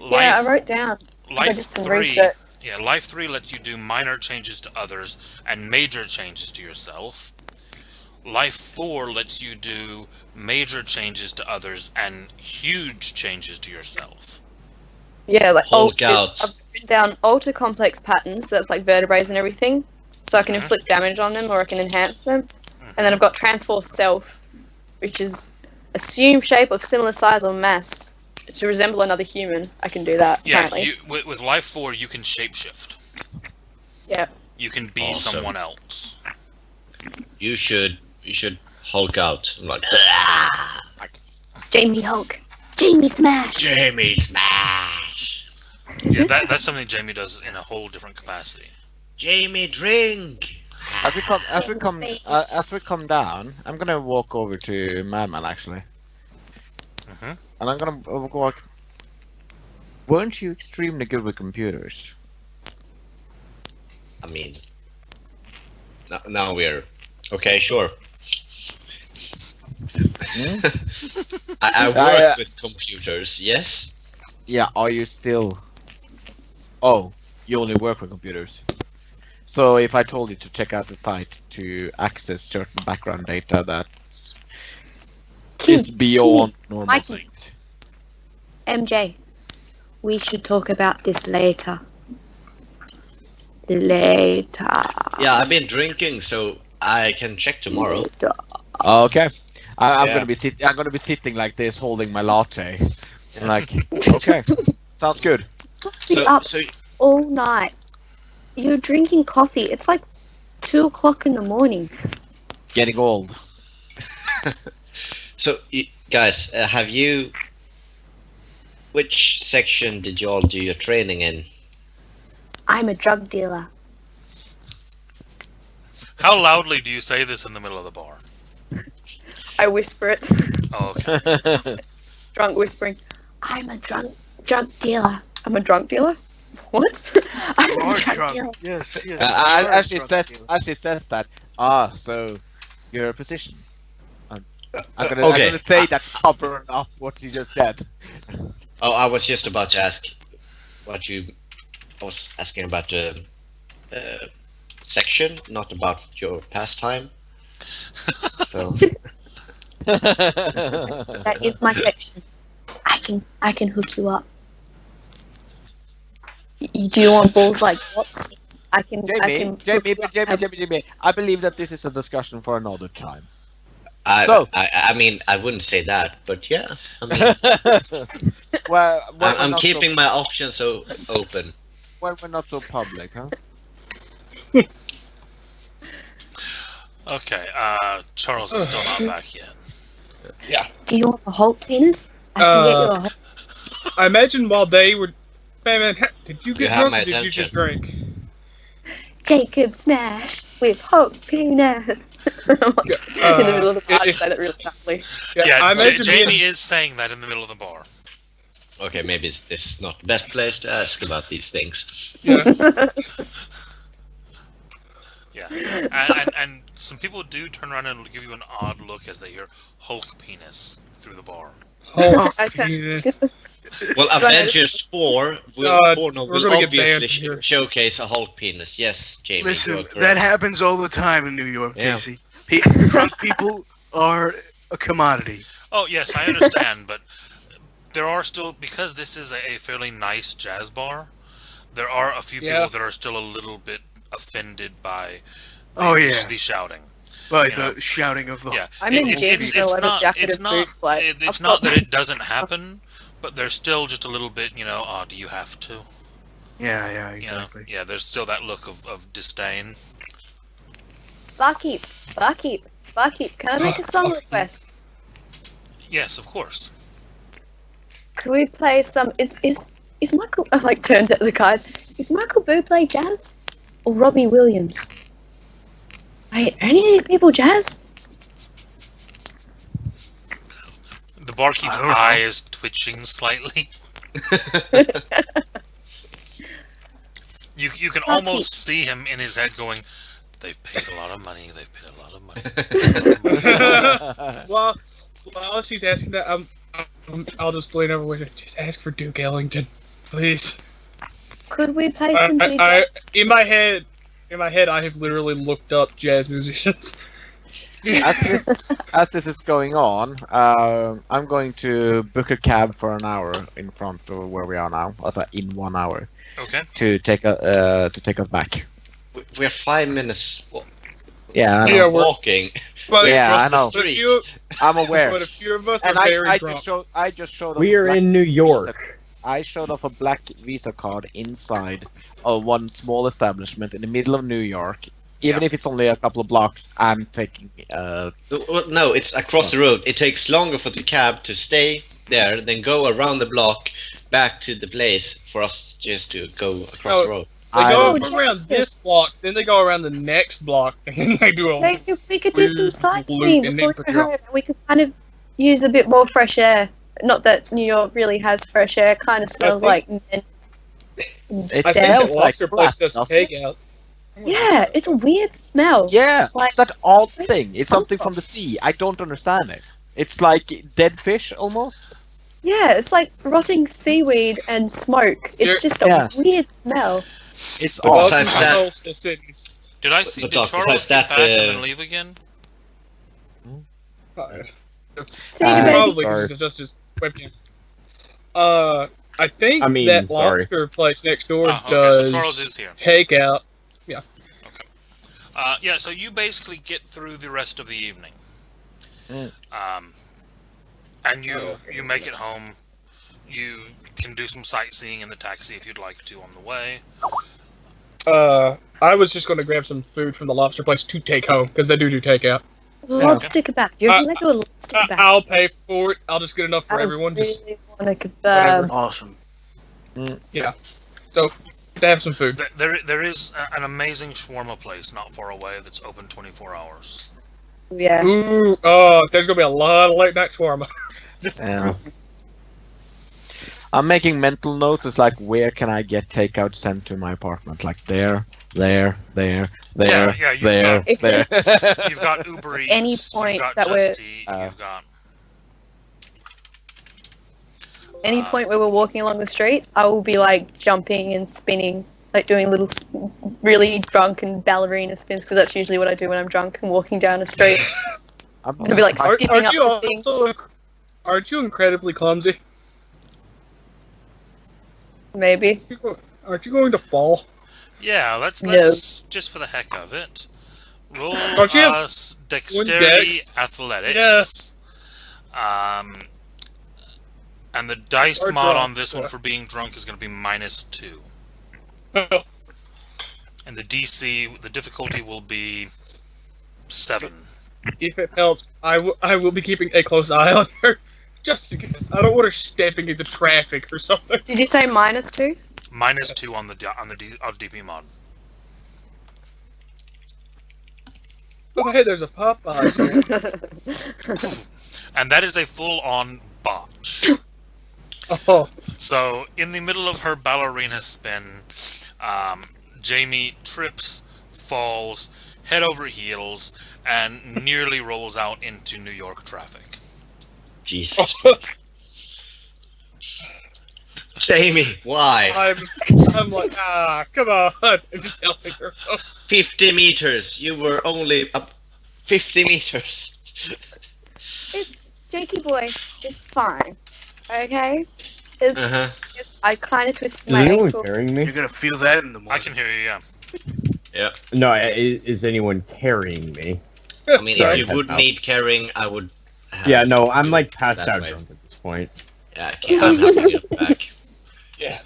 Speaker 5: Yeah, I wrote down. I
Speaker 1: Life
Speaker 5: did some
Speaker 1: 3,
Speaker 5: research.
Speaker 1: yeah, Life 3 lets you do minor changes to others and major changes to yourself. Life 4 lets you do major changes to others and huge changes to yourself.
Speaker 5: Yeah, like
Speaker 6: Hulk out.
Speaker 5: written down alter complex patterns, so that's like vertebrae and everything, so I can inflict damage on them or I can enhance them. And then I've got transform self, which is assume shape of similar size or mass to resemble another human. I can do that.
Speaker 1: Yeah,
Speaker 5: Apparently.
Speaker 1: with Life 4, you can shapeshift.
Speaker 5: Yeah.
Speaker 1: You can be
Speaker 6: Awesome.
Speaker 1: someone else.
Speaker 6: You should Hulk out. I'm like,
Speaker 5: Jamie Hulk. Jamie Smash.
Speaker 6: Jamie Smash.
Speaker 1: Yeah, that's something Jamie does in a whole different capacity.
Speaker 6: Jamie drink.
Speaker 3: As we come down, I'm gonna walk over to Madman actually,
Speaker 1: Mhm.
Speaker 3: and I'm gonna walk. Weren't you extremely good with computers?
Speaker 6: I mean, now we're okay. Sure. I work with computers. Yes.
Speaker 3: Yeah. Are you still? Oh, you only work with computers. So if I told you to check out the site to access certain background data that is beyond normal
Speaker 5: Mikey.
Speaker 3: things.
Speaker 5: MJ, we should talk about this later. Later.
Speaker 3: Ah.
Speaker 6: Yeah, I've been drinking, so I can check tomorrow.
Speaker 3: Okay. I'm
Speaker 6: Yeah.
Speaker 3: gonna be sitting like this, holding my latte. And like, okay, sounds good.
Speaker 5: Be up
Speaker 6: So
Speaker 5: all night. You're drinking coffee. It's like 2 o'clock in the morning.
Speaker 3: Getting old.
Speaker 6: guys, have you? Which section did you all do your training in?
Speaker 5: I'm a drug dealer.
Speaker 1: How loudly do you say this in the middle of the bar?
Speaker 5: I whisper it.
Speaker 1: Oh, okay.
Speaker 5: Drunk whispering. I'm a drug dealer. I'm a drunk dealer? What? I'm
Speaker 7: You
Speaker 5: a
Speaker 7: are
Speaker 5: drug
Speaker 7: drunk.
Speaker 5: dealer.
Speaker 7: Yes, yes.
Speaker 3: As she says that. So you're a physician. I'm
Speaker 6: Okay.
Speaker 3: gonna say that to cover up what you just said.
Speaker 6: Oh, I was just about to ask what you. I was asking about the section, not about your pastime. So
Speaker 5: That is my section. I can hook you up. Do you want balls like what? I can
Speaker 3: Jamie, I believe that this is a discussion for another time.
Speaker 6: I mean, I wouldn't say that, but yeah. I mean,
Speaker 3: well,
Speaker 6: I'm keeping my options open.
Speaker 3: Well, we're not so public, huh?
Speaker 1: Okay, Charles is still not back yet.
Speaker 5: Do you want a Hulk penis? I can get you a Hulk.
Speaker 4: I imagine while they were. Man, did you get
Speaker 6: have
Speaker 4: drunk
Speaker 6: my
Speaker 4: or did you just drink?
Speaker 5: Jacob Smash with Hulk penis. In the middle of the bar, I say that really loudly.
Speaker 1: Yeah,
Speaker 4: I imagine
Speaker 1: Jamie is saying that in the middle of the bar.
Speaker 6: Okay, maybe this is not the best place to ask about these things.
Speaker 4: Yeah.
Speaker 1: Yeah, and some people do turn around and give you an odd look as they hear Hulk penis through the bar.
Speaker 4: Oh,
Speaker 5: Okay.
Speaker 4: penis.
Speaker 6: Well, Avengers 4 will
Speaker 4: we're
Speaker 6: will
Speaker 4: gonna get banned
Speaker 6: obviously
Speaker 4: from here.
Speaker 6: showcase a Hulk penis. Yes, Jamie. you
Speaker 7: Listen,
Speaker 6: are correct.
Speaker 7: that happens all the time in New York,
Speaker 6: Yeah.
Speaker 7: Casey. Drunk people are a commodity.
Speaker 1: Oh yes, I understand, but there are still, because this is a fairly nice jazz bar, there are a few
Speaker 4: Yeah.
Speaker 1: people that are still a little bit offended by
Speaker 7: Oh, yeah.
Speaker 1: the shouting.
Speaker 7: By
Speaker 1: You know.
Speaker 7: the shouting of the
Speaker 1: Yeah,
Speaker 5: I'm in Jacksonville at a jacket
Speaker 1: it's
Speaker 5: of
Speaker 1: not,
Speaker 5: food flight.
Speaker 1: it's not that it doesn't happen, but there's still just a little bit, oh, do you have to?
Speaker 7: Yeah,
Speaker 1: You
Speaker 7: exactly.
Speaker 1: know? Yeah, there's still that look of disdain.
Speaker 5: Barkeep, can I make a song request?
Speaker 1: Yes, of course.
Speaker 5: Could we play some? Is Michael? I like turned at the guys. Is Michael Bublé jazz or Robbie Williams? Wait, are any of these people jazz?
Speaker 1: The barkeep's
Speaker 7: I don't know.
Speaker 1: eye is twitching slightly. You can almost see him in his head going, "They've paid a lot of money. They've paid a lot of money."
Speaker 4: Well, while she's asking that, I'll just lean over with her. Just ask for Duke Ellington, please.
Speaker 5: Could we play some Duke?
Speaker 4: In my head, I have literally looked up jazz musicians.
Speaker 3: As this is going on, I'm going to book a cab for an hour in front of where we are now. Also, in 1 hour
Speaker 1: Okay.
Speaker 3: to take us back.
Speaker 6: We're 5 minutes
Speaker 3: Yeah, I know.
Speaker 4: Yeah, we're-
Speaker 6: walking.
Speaker 4: But,
Speaker 3: Yeah, I
Speaker 6: across the
Speaker 3: know.
Speaker 4: but,
Speaker 6: street.
Speaker 3: I'm aware.
Speaker 4: but a few of us
Speaker 3: And
Speaker 4: are very
Speaker 3: I
Speaker 4: drunk.
Speaker 3: just showed.
Speaker 2: We are in New York.
Speaker 3: I showed off a black Visa card inside of one small establishment in the middle of New York. Even if it's only a couple of blocks, I'm taking.
Speaker 6: No, it's across the road. It takes longer for the cab to stay there, then go around the block back to the place for us just to go across the road.
Speaker 4: They
Speaker 3: I
Speaker 4: go
Speaker 3: don't-
Speaker 4: around this block, then they go around the next block, and then they do a.
Speaker 5: Maybe if we could do some
Speaker 4: Blue
Speaker 5: sightseeing
Speaker 4: and
Speaker 5: before we
Speaker 4: then
Speaker 5: go home, we could kind of use a bit more fresh air. Not that New York really has fresh air. It kind of smells like.
Speaker 3: It
Speaker 4: I think
Speaker 3: smells
Speaker 4: the
Speaker 3: like
Speaker 4: lobster place
Speaker 3: crap,
Speaker 4: does
Speaker 3: doesn't it?
Speaker 4: takeout.
Speaker 5: Yeah, it's a weird smell.
Speaker 3: Yeah,
Speaker 5: Like-
Speaker 3: it's that odd thing. It's something from the sea. I don't understand it. It's like dead fish almost.
Speaker 5: Yeah, it's like rotting seaweed and smoke. It's
Speaker 4: You're-
Speaker 5: just a
Speaker 3: Yeah.
Speaker 5: weird smell.
Speaker 3: It's
Speaker 6: But
Speaker 3: odd.
Speaker 6: besides
Speaker 4: Welcome to
Speaker 6: that-
Speaker 4: coastal cities.
Speaker 1: Did I see?
Speaker 6: But
Speaker 1: Did
Speaker 6: Doc,
Speaker 1: Charles
Speaker 6: besides
Speaker 1: get
Speaker 6: that,
Speaker 1: back and then leave again?
Speaker 5: See you, baby.
Speaker 4: Probably because it's just his webcam. I think
Speaker 2: I mean,
Speaker 4: that
Speaker 2: sorry.
Speaker 4: lobster place next door
Speaker 1: Okay,
Speaker 4: does
Speaker 1: so Charles is here.
Speaker 4: takeout.
Speaker 1: Yeah, so you basically get through the rest of the evening.
Speaker 3: Mm.
Speaker 1: And you
Speaker 4: Okay.
Speaker 1: you make it home. You can do some sightseeing in the taxi if you'd like to on the way.
Speaker 4: I was just going to grab some food from the lobster place to take home because they do takeout.
Speaker 5: Lobster kebab. You're
Speaker 4: Uh,
Speaker 5: gonna do a lobster kebab.
Speaker 4: I'll pay for it. I'll just get enough for
Speaker 5: I
Speaker 4: everyone. Just
Speaker 5: really want a kebab.
Speaker 7: Awesome.
Speaker 4: so to have some food.
Speaker 1: There is an amazing shawarma place not far away that's open 24 hours.
Speaker 5: Yeah.
Speaker 4: Ooh, there's gonna be a lot of late night shawarma.
Speaker 3: Yeah. I'm making mental notes. It's like, where can I get takeout sent to my apartment? Like there, there, there, there,
Speaker 1: Yeah, you've
Speaker 3: there,
Speaker 5: got-
Speaker 3: there.
Speaker 1: You've got Uber Eats.
Speaker 5: Any point
Speaker 1: you've got
Speaker 5: that we're-
Speaker 1: Just Eat, you've got.
Speaker 5: Any point where we're walking along the street, I will be like jumping and spinning, like doing little really drunk and ballerina spins, because that's usually what I do when I'm drunk and walking down a street.
Speaker 3: I'm
Speaker 5: I'll be like skipping
Speaker 4: Aren't
Speaker 5: up
Speaker 4: you
Speaker 5: the thing.
Speaker 4: also? Aren't you incredibly clumsy?
Speaker 5: Maybe.
Speaker 4: Aren't you going to fall?
Speaker 1: Yeah, let's
Speaker 5: No.
Speaker 1: just for the heck of it, roll
Speaker 4: Don't you have
Speaker 1: us dexterity
Speaker 4: dex?
Speaker 1: athletics. And the dice
Speaker 4: Or
Speaker 1: mod
Speaker 4: drunk,
Speaker 1: on this one
Speaker 4: yeah.
Speaker 1: for being drunk is going to be -2, and the DC, the difficulty will be 7.
Speaker 4: If it helps, I will be keeping a close eye on her, just because I don't want her stepping into traffic or something.
Speaker 5: Did you say -2?
Speaker 1: -2 on the DP mod.
Speaker 4: Oh, hey, there's a Popeyes here.
Speaker 1: And that is a full-on botch.
Speaker 4: Oh,
Speaker 1: So, in the middle of her ballerina spin, Jamie trips, falls, head over heels, and nearly rolls out into New York traffic.
Speaker 6: Jesus. Jamie, why?
Speaker 4: I'm like, come on. I'm just helping her.
Speaker 6: 50 meters. You were only up 50 meters.
Speaker 5: It's Jakey boy. It's fine. Okay?
Speaker 6: Uh-huh.
Speaker 5: I kind of twisted
Speaker 2: Is
Speaker 5: my
Speaker 2: anyone
Speaker 5: ankle.
Speaker 2: carrying me?
Speaker 7: You're gonna feel that in the
Speaker 1: I
Speaker 7: morning.
Speaker 1: can hear you, yeah.
Speaker 6: Yeah.
Speaker 2: No, is anyone carrying me?
Speaker 6: I mean,
Speaker 2: Sorry,
Speaker 6: if you would
Speaker 2: passed out.
Speaker 6: need carrying, I would. Have
Speaker 2: Yeah, no, I'm
Speaker 6: to
Speaker 2: like
Speaker 6: do
Speaker 2: passed
Speaker 6: that
Speaker 2: out
Speaker 6: way.
Speaker 2: drunk at this point.
Speaker 6: Yeah, I can't. I'm happy to get back.
Speaker 4: Yeah.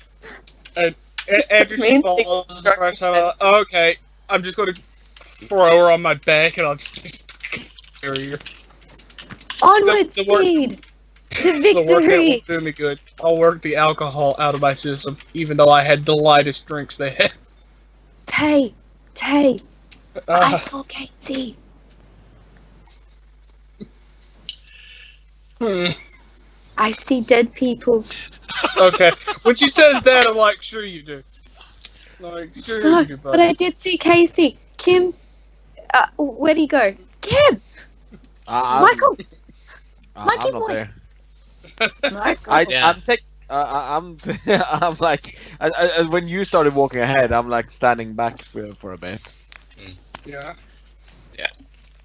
Speaker 4: After she
Speaker 5: Mean
Speaker 4: falls, the first time, I'm like, okay, I'm just going to throw her on my back and I'll just carry her.
Speaker 5: Onward,
Speaker 4: The work-
Speaker 5: speed! To
Speaker 4: The workout will
Speaker 5: victory!
Speaker 4: do me good. I'll work the alcohol out of my system, even though I had the lightest drinks they had.
Speaker 5: Tay! I
Speaker 4: Uh,
Speaker 5: saw Casey. I see dead people.
Speaker 4: okay. When she says that, I'm like, sure you do. Like, sure
Speaker 5: No,
Speaker 4: you do,
Speaker 5: but
Speaker 4: buddy.
Speaker 5: I did see Casey. Kim, where'd he go? Kim! Michael! Mikey
Speaker 3: I'm not
Speaker 5: boy.
Speaker 3: there.
Speaker 5: Michael!
Speaker 6: Yeah.
Speaker 3: I'm like, when you started walking ahead, I'm like standing back for a bit.
Speaker 4: Yeah.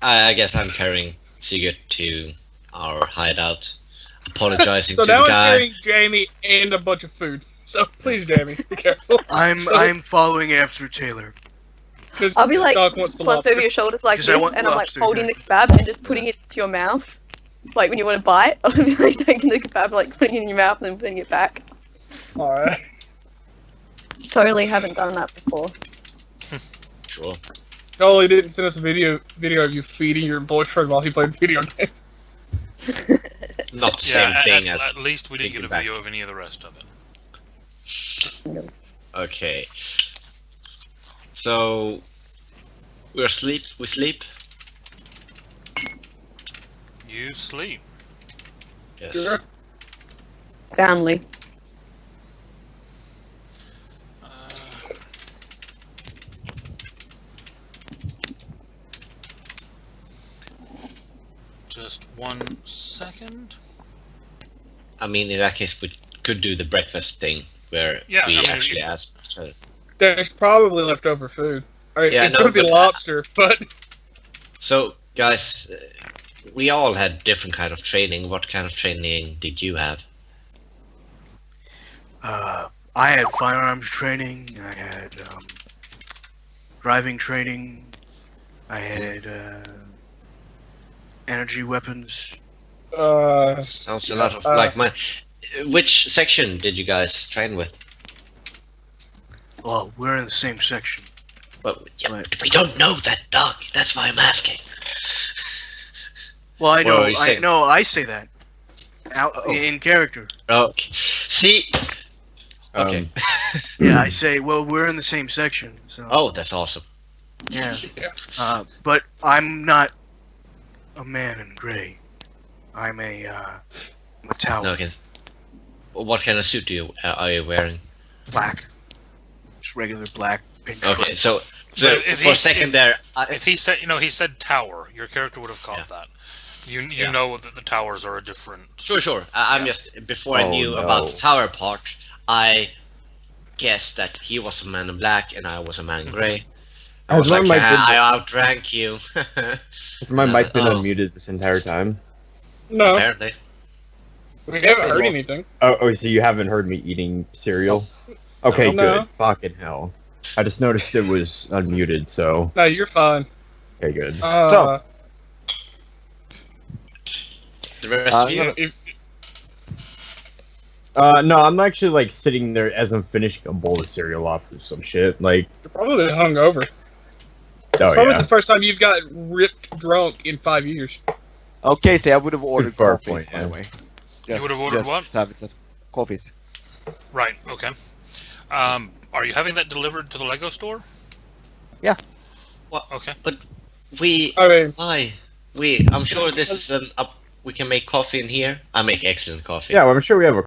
Speaker 6: I guess I'm carrying Sigurd to our hideout, apologizing
Speaker 4: So
Speaker 6: to
Speaker 4: now
Speaker 6: the
Speaker 4: I'm
Speaker 6: guy.
Speaker 4: carrying Jamie and a bunch of food. So please, Jamie, be careful.
Speaker 7: I'm following after Taylor.
Speaker 4: Because
Speaker 5: I'll be like
Speaker 4: dog wants the
Speaker 5: slumped
Speaker 4: lobster.
Speaker 5: over your shoulders like
Speaker 7: 'Cause I
Speaker 5: this,
Speaker 7: want
Speaker 5: and I'm like
Speaker 7: lobster,
Speaker 5: holding the
Speaker 7: exactly.
Speaker 5: kebab and just putting it to your mouth. Like when you want to bite, I'll be like taking the kebab, like putting it in your mouth and then putting it back.
Speaker 4: Alright.
Speaker 5: Totally haven't done that before.
Speaker 6: Sure.
Speaker 4: Totally didn't send us a video of you feeding your boyfriend while he played video games.
Speaker 6: Not the same
Speaker 1: Yeah,
Speaker 6: thing
Speaker 1: at,
Speaker 6: as.
Speaker 1: at least we didn't get a
Speaker 6: taking back.
Speaker 1: video of any of the rest of it.
Speaker 6: Okay. So we're asleep. We sleep.
Speaker 1: You sleep.
Speaker 6: Yes.
Speaker 4: Sure.
Speaker 5: Soundly.
Speaker 1: Just 1 second.
Speaker 6: I mean, in that case, we could do the breakfast thing where
Speaker 1: Yeah,
Speaker 6: we
Speaker 1: I mean,
Speaker 6: actually
Speaker 1: you-
Speaker 6: ask each other.
Speaker 4: There's probably leftover food. I mean,
Speaker 6: Yeah,
Speaker 4: it's
Speaker 6: no,
Speaker 4: gonna be
Speaker 6: but-
Speaker 4: lobster, but
Speaker 6: So, guys, we all had different kind of training. What kind of training did you have?
Speaker 7: I had firearms training. I had driving training. I had energy weapons.
Speaker 6: Sounds a lot of like my. Which section did you guys train with?
Speaker 7: Well, we're in the same section.
Speaker 6: Well, yeah,
Speaker 7: Right.
Speaker 6: we don't know that, Doc. That's why I'm asking.
Speaker 7: Well, I know.
Speaker 6: Well, you say-
Speaker 7: I say that out
Speaker 6: Oh.
Speaker 7: in character.
Speaker 6: Okay. See. Okay.
Speaker 7: Yeah, I say. Well, we're in the same section. So.
Speaker 6: Oh, that's awesome.
Speaker 7: Yeah.
Speaker 4: Yeah.
Speaker 7: But I'm not a man in gray. I'm a metallic,
Speaker 6: Okay. What kind of suit are you wearing?
Speaker 7: black, just regular black pink.
Speaker 6: Okay, so
Speaker 1: But if
Speaker 6: for a
Speaker 1: he's-
Speaker 6: second
Speaker 1: if-
Speaker 6: there,
Speaker 1: If he said, he said tower, your character would have caught
Speaker 6: Yeah.
Speaker 1: that. You
Speaker 6: Yeah.
Speaker 1: know that the towers are a different.
Speaker 6: sure. I'm just before I
Speaker 2: Oh,
Speaker 6: knew
Speaker 2: no.
Speaker 6: about the tower part, I guessed that he was a man in black and I was a man in gray. I was
Speaker 2: Has my
Speaker 6: like,
Speaker 2: mic been,
Speaker 6: I outdrank you.
Speaker 2: has my mic been
Speaker 6: Oh.
Speaker 2: unmuted this entire time?
Speaker 4: no,
Speaker 6: Apparently.
Speaker 4: we haven't heard
Speaker 2: Well,
Speaker 4: anything.
Speaker 2: Oh, so you haven't heard me eating cereal? Okay,
Speaker 4: No.
Speaker 2: good. Fucking hell. I just noticed it was unmuted, so
Speaker 4: No, you're fine.
Speaker 2: okay, good.
Speaker 6: The rest of you.
Speaker 4: if,
Speaker 2: No, I'm actually like sitting there as I'm finishing a bowl of cereal off of some shit. Like,
Speaker 4: you're probably hungover. It's
Speaker 2: oh
Speaker 4: probably
Speaker 2: yeah,
Speaker 4: the first time you've got ripped drunk in 5 years.
Speaker 3: Okay, so I would have ordered
Speaker 2: fair
Speaker 3: coffees,
Speaker 2: point,
Speaker 3: by
Speaker 2: yeah.
Speaker 3: the way.
Speaker 1: You would have ordered
Speaker 3: Just
Speaker 1: what?
Speaker 3: to have it said. Coffees.
Speaker 1: Right. Okay. Are you having that delivered to the Lego store?
Speaker 3: Yeah.
Speaker 6: What?
Speaker 1: Okay.
Speaker 6: We.
Speaker 4: I mean,
Speaker 6: Why? I'm sure this is an up. We can make coffee in here. I make excellent coffee.
Speaker 2: yeah. Well, I'm sure we have a